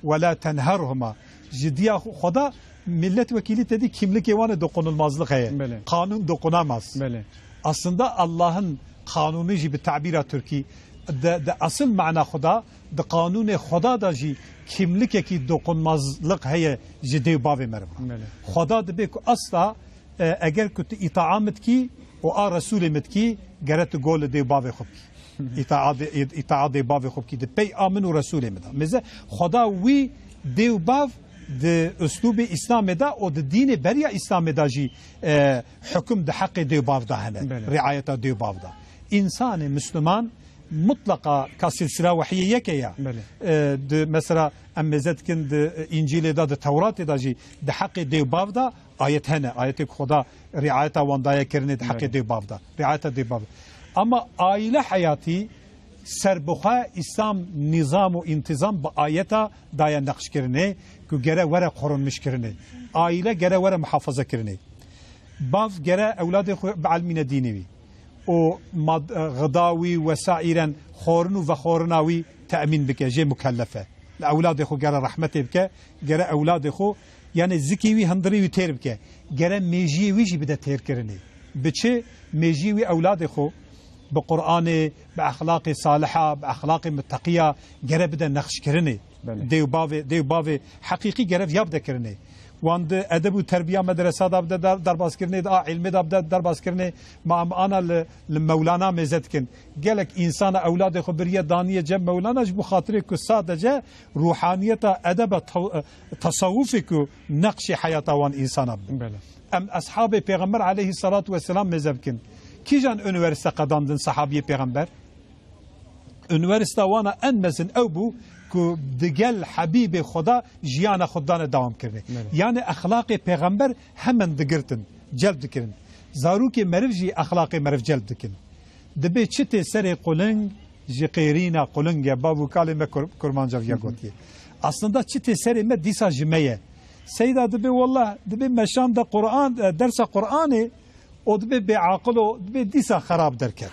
ولا تنهرهما جدیا خدا millet vekili dedi kimlik evanı dokunulmazlık heye. Kanun dokunamaz. Aslında Allah'ın kanunu gibi tabira Türkiye ده اصل معنى خدا ده قانون خدا دا جی کملکه کی دو قنمازلق هي جدی باوی مروا خدا دبی کو اصلا اگر کت اطاعت کی و رسول مت کی گرت گول دی باوی خوب کی اطاعت دی باوی خوب کی دی امن و رسول مت مزه خدا وی دی باو د اسلوب اسلام دا او د دین بریا اسلام دا جی حکم د حق دی باو دا هنه رعایت دی باو دا انسان مسلمان مطلقه كسلسله وحيه يكيا مثلا ام زدكن انجيل دا التوراه دا جي د حق دي باب دا ايت هنا ايت خدا رعايه وندايه كرني د حق دي باب دا رعايه دي باب اما عائله حياتي سربخه اسلام نظام و انتظام بايتا دا نقش كرني كو گره ور قرن مش كرني عائله گره ور محافظه كرني باف گره اولاد بعلمين ديني و غداوي وسائرا خورن وخورناوي تأمين بك جي مكلفة الأولاد خو جرى رحمته بك جرى أولاد خو يعني زكيوي هندري وتير بك جرى ميجي ويجي بدأ تير كرني بتشي ميجي أولاد خو بقرآن بأخلاق صالحة بأخلاق متقية جرى بدأ نخش كرني ديو بافي حقيقي جرى يبدأ كرني واند ادب و تربیه مدرسه دا در باز کرنه دا علم دا در باز کرنه ما انا المولانا مزد کن گلک انسان اولاد خبریه دانیه جب مولانا جو خاطر کو ساده روحانیت ادب تصوف کو نقش حیات وان انسان ام اصحاب پیغمبر علیه الصلاه و السلام مزد کن کی جان انورسته قداندن صحابی پیغمبر انورسته وانا انمزن او بو کو دگل حبیب خدا جیان خدان دوام کرده یعنی اخلاق پیغمبر همن دگرتن جلب دکرن زاروک مرف جی اخلاق مرف جلب دکن دبی چت سر قلنگ جی قیرینا قلنگ بابو کلمه کرمانجاو یا گوتیه aslında çiti serime disa jimeye seyda dbi wallah dbi meşan da Kur'an dersa Kur'an'ı o dbi be aqlo dbi disa xarab derker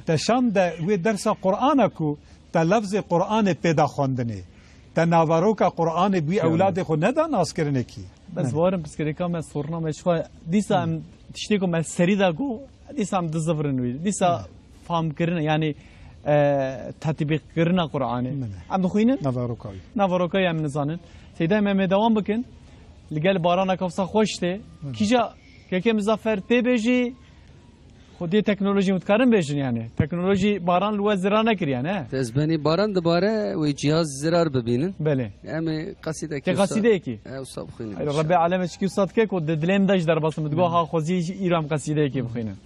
teşan da ve dersa Kur'an'a ku تا لفظ قرآن پیدا خوندنه تا ناواروکا قرآن بی اولاد خو ندا ناس کرنه کی بس وارم بس کرے کام سورنا مشوا دیسا تشتی کو مس سریدا گو دیسا ام دزفرن وی دیسا فهم کرنا يعني تطبیق کرنا قرآن ام خوینن ناواروکا ام نزانن سیدا مم دوام بکن لگل بارانا کفسا خوشته کیجا که مزافر تی بجی خودی تکنولوژی متکارن بیشن یعنی تکنولوژی باران لوا زرا نکر یعنی تزبانی باران دباره و جهاز زرار ببینن بله اما قصیده که قصیده کی استاد بخوینن رب العالمین چکی استاد که کد دلم داش در باسم دگاه ها خوزی ایرام قصیده کی بخوینن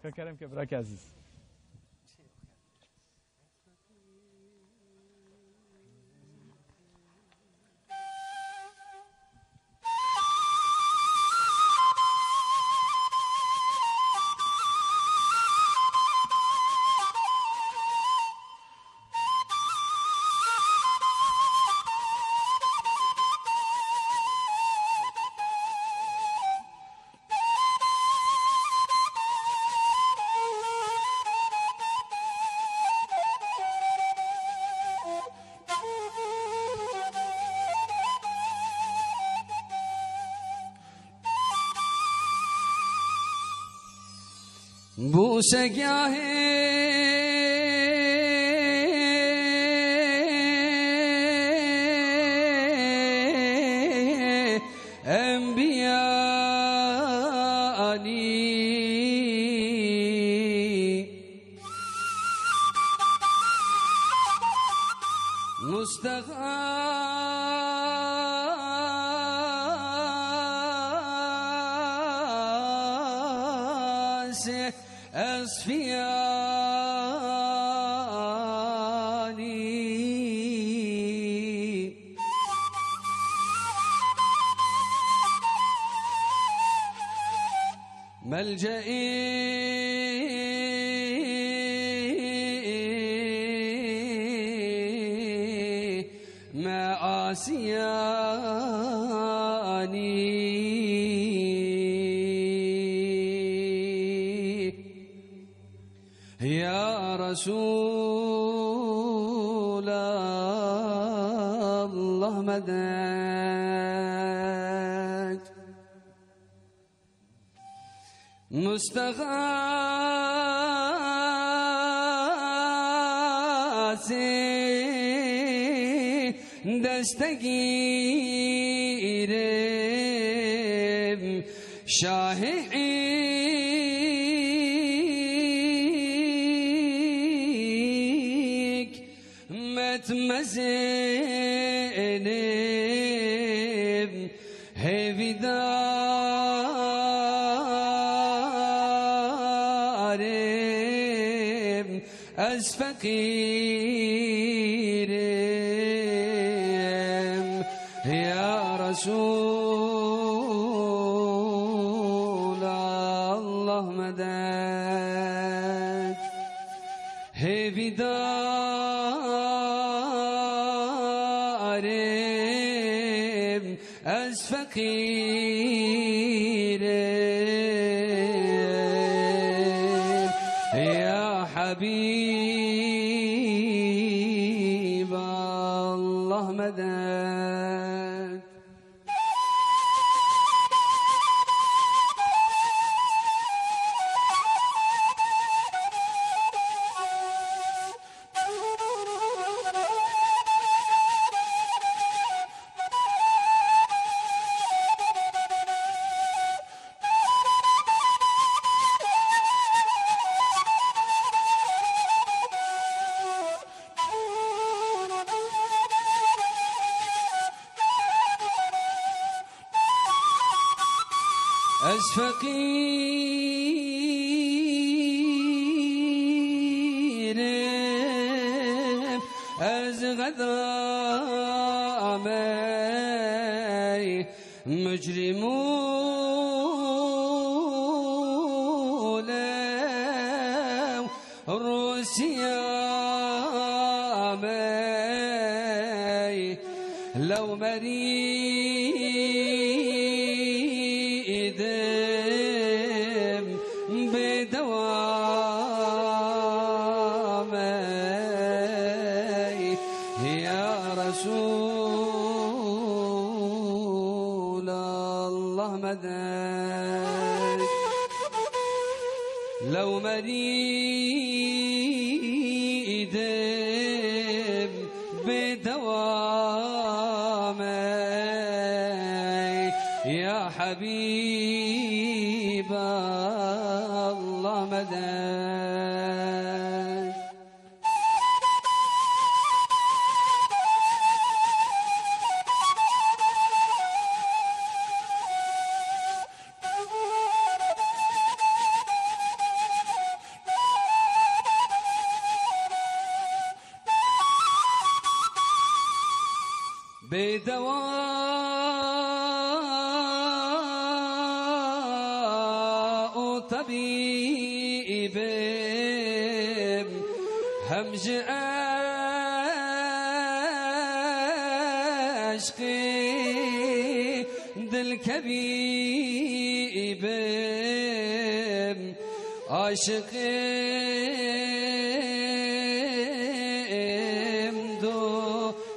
فکرم که برای عزیز بوسه گاه انبیاء علی مستغاث أسفياني ملجئي مآسياني يا رسول الله مدد مستغاث دستگیرم شاه حکمت مزنم هیویدارم از فقیرم یا رسول الله مدد هیویدارم از فقیرم یا حبیب الله مدد از فقیرم از غدامي مجرمون روسيا لو مريد بدوامي يا رسول الله مدد لو مريد بدوامي يا حبيب الله مدد بدواء طبيب همج عشقي دل كبيب عاشقي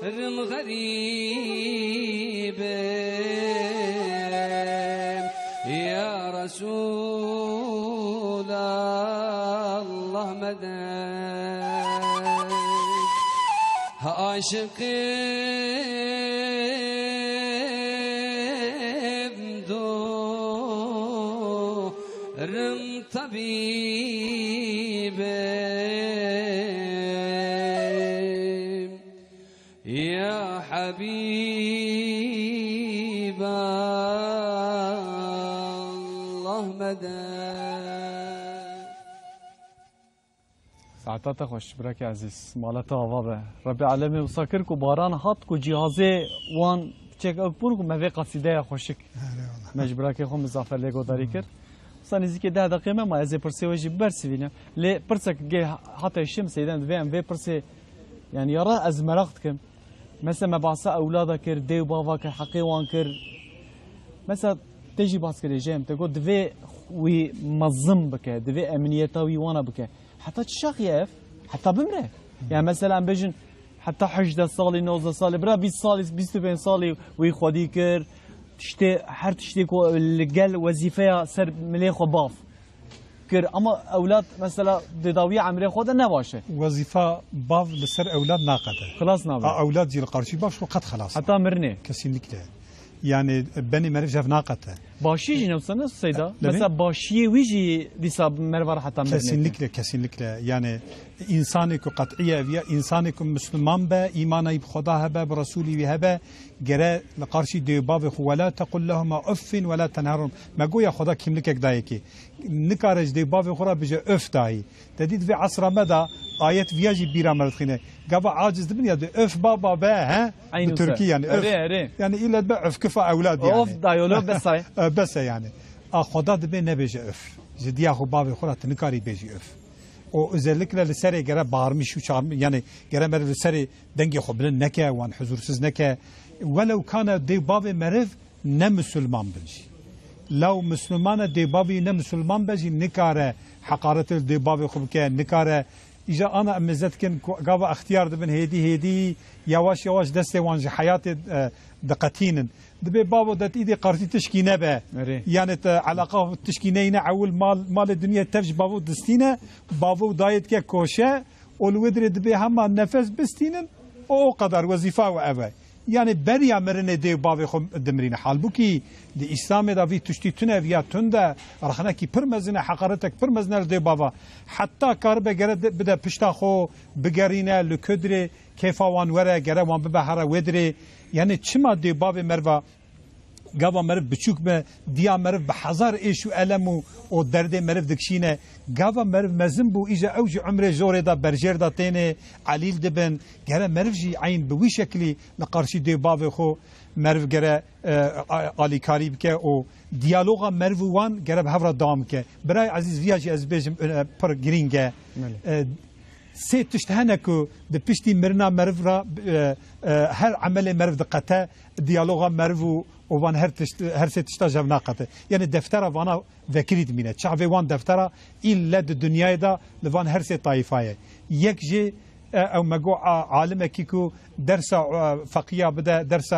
رم غريب يا رسول الله مدد عاشق رم طبيب يا حبيب الله مدد ساعتها خوش برك عزيز مالتا وابا رب العالمين وساكركو باران هاتكو جهازي وان چك اكبركو مفي قصيدة خوشك مجبراكي خو مزافر ليگو داري كر سانيزي كي 10 دقيقة ما ازي برسي وجي برسي فينا لي برسك جي حتى الشمس اذا دفين في برسي يعني يرى از مرقتكم مثلا ما بعصا اولادك كر ديو بابا كر حقي وان كر مثلا تجي باسكري جيم تقول دفي وي منظم بك دفي امنيتاوي وانا بك حتى تشاق يف حتى بمره يعني مثلا بجن حتى 18 سالي 19 سالي برا 20 سالي 25 سالي وي خودي كر تشتي هر تشتي كو الجل وظيفه سر مليخ باف كر اما اولاد مثلا داويه عمري خود نباشه وظيفه باف لسر اولاد ناقده خلاص نابه اولاد جيل قرشي باف شو قد خلاص حتى مرنه kesinlikle yani beni merif jev naqate باشي جي نفسنا سيدا لمن؟ مثلا باشي ويجي ديسا مرvar حتى مرنه kesinlikle yani insanı ku qat'iyye ya insanı ku müslüman be imana ib Khuda hebe be rasuli ve hebe gere qarshi de bav wala taqul lahum uffin wala tanharhum ma goya Khuda kimlik ekdaye ki nikaraj de bav khura bije öf dahi dedid ve asra meda ayet viyaji bira mertkhine gava aciz dibin ya de öf baba be ha Türkiye yani öf yani illa be öf kifa evlad yani اوف دايولو بس هاي بس يعني خدا دبي نبيجي اف جديا خو بابي خورات نكاري بيجي اف او özellikle لسري gere bağırmış uçarmış yani gere mer لسري dengi xoblen neke wan huzursuz neke ولو كان دي بابي مرف ne Müslüman بنجي لو مسلمان دي بابي ne Müslüman بنجي نكاره حقارت دي بابي خوب ke نكاره İca ana emzetken gava ihtiyar dibin hedi yavaş yavaş deste wanji hayatı دقتين دبي بابو دت ايدي قرتي تشكينه به يعني علاقه تشكينه اول مال الدنيا تفج بابو دستينه بابو دايت كه كوشه والودر دبي هم نفس بستينن او قدر وظيفه وابا يعني بريا مرنه دي بابي خم دمرين حال بوكي دي اسلام دا في تشتي تنه يا تنده رخنا كي برمزنه حقارتك برمزنه دي بابا حتى كاربه گرد بده پشتا خو بگرینه لکدره کیفاوان وره گره وان ببهره ودره يعني چما دي باب مروا گاوا مرو بچوک به دیا مرو به هزار ایش و الم و درد مرو دکشینه گاوا مرو مزم بو ایجا اوج عمر زور دا برجر دا تینه علیل دبن گره مرو جی عین به وی شکلی نقارشی دي باب خو مرو گره علی کاری بکه او دیالوگا مرو وان گره به هفرا دام که برای عزیز ویاجی از بیجم پر گرینگه سه تشتهنكو دبشتي مرنا مرفرا هر عمل مرف دقته ديالوغا مرفو وان هر سه تشتا جبناقته يعني دفتره وانا ذكريت مينه شعبي وان دفتره الا الدنيا دا لوان هر سه طائفه يك جي او مجو عالم كيكو درس فقيه بدا درس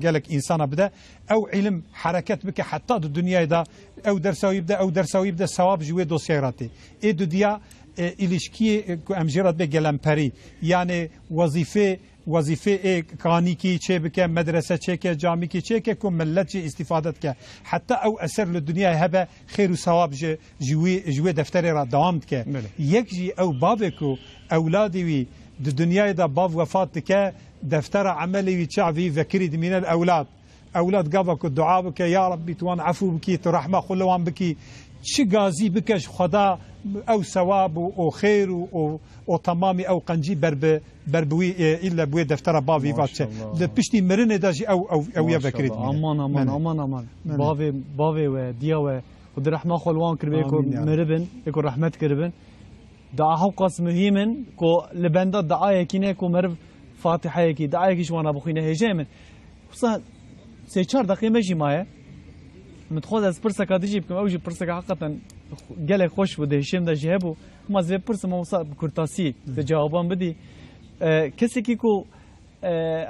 قالك انسان بدا او علم حركات بك حتى الدنيا دا او درسه يبدا او درسه يبدا ثواب جوي دوسيراتي اي دنيا ilişki emjirat be gelemperi yani vazife kani ki çebike medrese çeke cami ki çeke ku millet istifadet ke hatta ev eser le dünya hebe khir u sevab jwi defteri ra devam ke yek ji ev babek ku evladi wi de dünyada da bav vefat ke deftera ameli wi çavi vekrid min el evlad اولاد قابك الدعاء بك يا ربي توان عفو بك ترحمه خلوان بك شي غازي بكش خدا او ثواب او خير او تمامي او قنجي بربوي الا بوي دفتر بافي فاتش بشتي مرنه داجي او يا بكريت امان بافي وديا ود رحمه خلوان كربيكو مربن يكون رحمت كربن دعاء قسم مهمن كو لبندا دعاء كينه كو مرب فاتحه كي دعاء كي شوانا بخينه هجمن خصوصا سه 4 دقیقه مجی مایه متخوض از پرسه کادیجی بکم اوجی پرسه که حقیقتا گله خوش بوده هشم دا جهبو ما زی پرسه ما وصل بکرتاسی ده جوابان بدی کسی که کو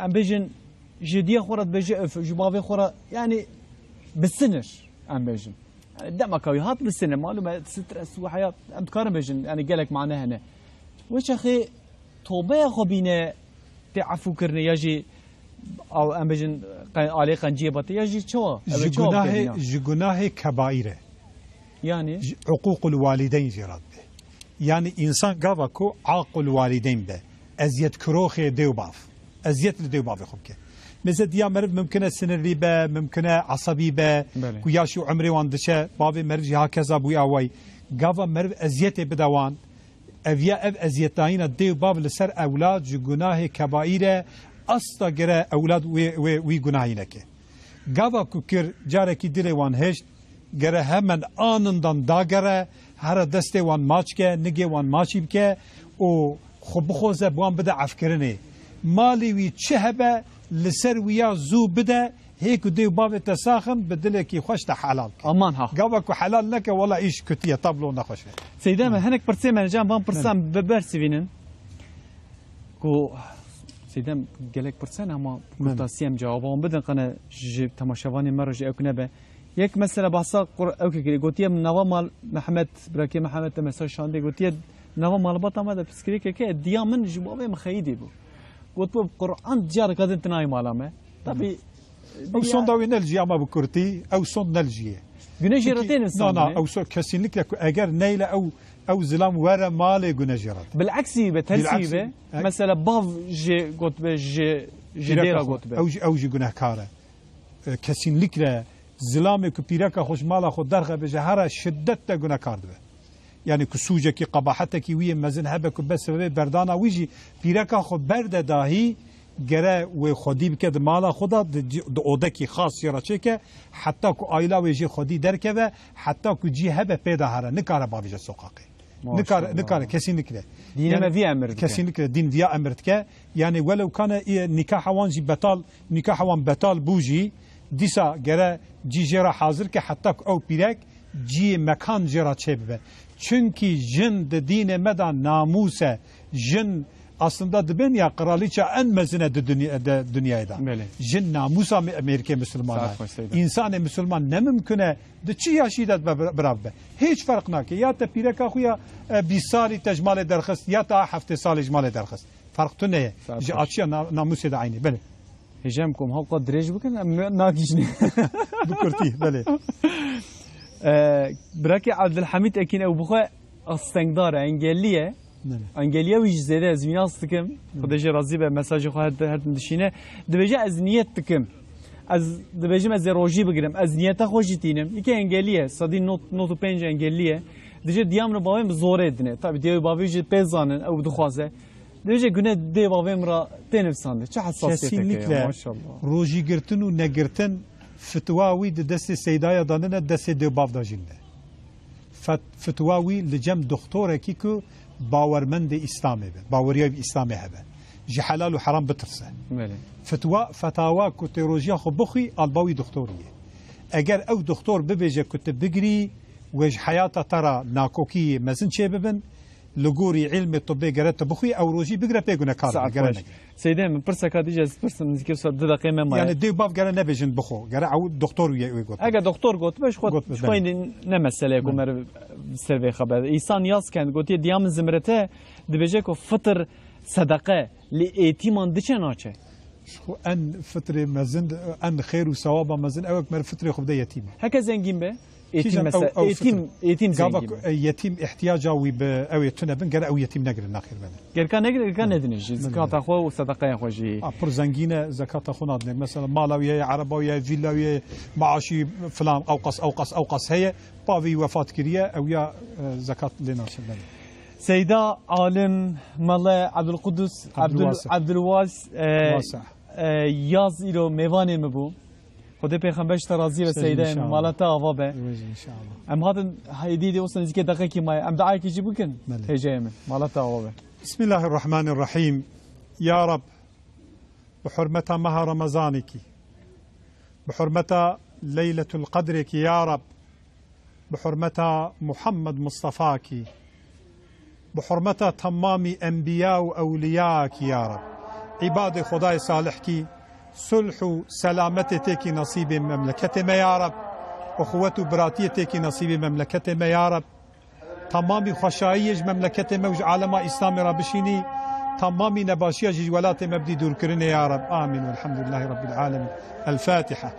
ام بیجن جدیه خورد بیجه جباوی خورد یعنی بسنش ام بیجن دمك هات بالسنه معلومه سترس وحياه ام تكرم بیجن يعني قالك معناها هنا وش اخي توبه خبينه تعفو كرني يجي او ام بیجن علی قنجیه باتی یجی چوا جگناه کبائره yani حقوق الوالدين جراد به يعني انسان قاوا كو عاق الوالدين به ازيت كروخ ديو باف ازيت لديو باف خوب كه مثل ديا مرب ممكن سنري به ممكن عصبي به كياشو عمري واندشه بابي مرجي هكذا بو اوي قاوا مرب ازيت بدوان افيا اف ازيتاين ديو باف لسر اولاد جگناه كبائره استا گره اولاد وی گناهی نکه گاوا کوکر جاره کی دل وان هشت گره همن آنندان دا گره هر دست وان ماچ که نگه وان ماچی بکه او خب خوزه بوان بده عفکرنه مالی وی چه هبه لسر ویا زو بده هيك ديو باب تساخن بدلك خوش حلال امان ها قابك حلال لك ولا ايش كتيه طبلو نخش سيدنا هنك برسي من جام بام برسام ببرسيفينن كو سيدم قالك برسان اما كرتاسيم جوابهم بدن قنا تماشاواني مره جاي كنا به یک مثلا بحثا او که گوتیه نوا مال محمد براکی محمد تمسا شانده گوتیه نوا مال باتا ما بسکری که دیا من جوابه مخیدی بو گوت بو قرآن جار کدن تنای مالامه طبی او صند او نلجی اما بکرتی او صند نلجیه گناهی راتین انسان نه او کسینlik اگر نیل او زلام ور مال گناهی رات بالعكسي بترسيبه مثلا باف جي قلت به جي ديرا قلت به او جي گناهکاره کسینlik زلام که پیرک خوش مال خود درخه به هر شدت تا گناهکار ده یعنی که سوجه کی قباحت کی وی مزن هبه که بس بردانا ویجی پیرک خود برد داهی گره و خودی بکد مال خدا د اوده کی خاص یرا چکه حتی که آیلا و جی خودی درکه و حتی که جی هبه پیدا هره نکاره باویج سوقاقی نکاره کسی نکره دین ما وی امر کسی نکره دین ویا امرت که یعنی ولو کان نکاح وان جی بطال نکاح وان بطال بوجی دیسا گره جی جرا حاضر که حتی که او پیرک جی مکان جرا چه ببه چونکی جن د دین مدان ناموسه جن aslında dibin ya kraliçe en mezine dünyada. Jin namusa Amerika Müslümanı. İnsan Müslüman ne mümküne de çi yaşidat beraber. Hiç fark nak. Ya da pireka xuya 20 sali tecmal derxist ya da 7 sali icmal derxist. Fark tu ne? Açıya namusa da aynı. Bele. Hicamkum halka direj bukun nakişni. Bukurti. Bele. Bırakı Abdülhamid Ekin ev buxa astengdar engelliye. انگلیه ویش زیده از میاس تکم خودش راضی به مساج خواهد هر دشینه دبیجه از نیت تکم از دبیجه از روجی بگیرم از نیت خوشی تینم یکی انگلیه صدی نوت و پنج انگلیه دیگه دیام رو بایم زوره دنه tabi دیو باویج پزانن او دخوازه دیگه گونه دی بایم را تنفسانده چه حساسیته که ماشاءالله روجی گرتن و نگرتن فتواوی دست سیدای داننه دست دی باو داجینده فتواوی لجم دکتوره کی کو باورمند اسلامي به باوريه اسلامي هبه جي حلال وحرام بترسه فتاوا كوتيروجيا خو بخي الباوي دكتوريه اگر او دكتور ببيجه كتب بگري وج حياته ترى ناكوكي مزن شي ببن لغوري علم الطب قرات بخي او روجي بقرا بيغنا كار سيدي من برسكا ديجا برسن ذكر صد دقيقه ما يعني دي باف قرا نبيجن بخو قرا او دكتور ويا قلت اجا دكتور قلت باش خد شوي نمسله كمر سيرفي خبر انسان ياس كان قلت ديام زمرته دبيجكو فطر صدقه لاتيمان دچناچه شو ان فطر مزن ان خير وثواب مزن او كمر فطر خبده يتيم هكا زنجين به يتيم مثلا يتيم زنجين يتيم احتياجه او يتنبن قال او يتيم نقر ناخر بنا قال كان ندنج زكاه اخو وصدقه اخوجي بر زنجينه زكاه اخونا مثلا مالويه عربويه فيلاويه معاشي فلان اوقص هي باوي وفاه كريه او يا زكاه لنا شبنا سيدا عالم ملا عبد القدس عبد الواس یاز ایرو میوانه مبو خود پیغمبرش ترازی و سیده مالتا آوابه ام هادن هیدیدی اصلا نزدیک دقیقه کی مای ام دعای کی جیبو کن هجای من مالتا آوابه بسم الله الرحمن الرحيم يا رب بحرمة مها رمضانك بحرمة ليلة القدرك يا رب بحرمة محمد مصطفاك بحرمة تمام أنبياء وأولياءك يا رب عباد خدای صالح کی صلح و سلامت کی نصیب مملکت ما یا رب اخوت و براتی کی نصیب مملکت ما یا رب تمامی خوشاییج مملکت ما و عالم اسلام را بشینی تمامی نباشی جولات مبدی دور کرنه یا رب آمین والحمد لله رب العالمین الفاتحه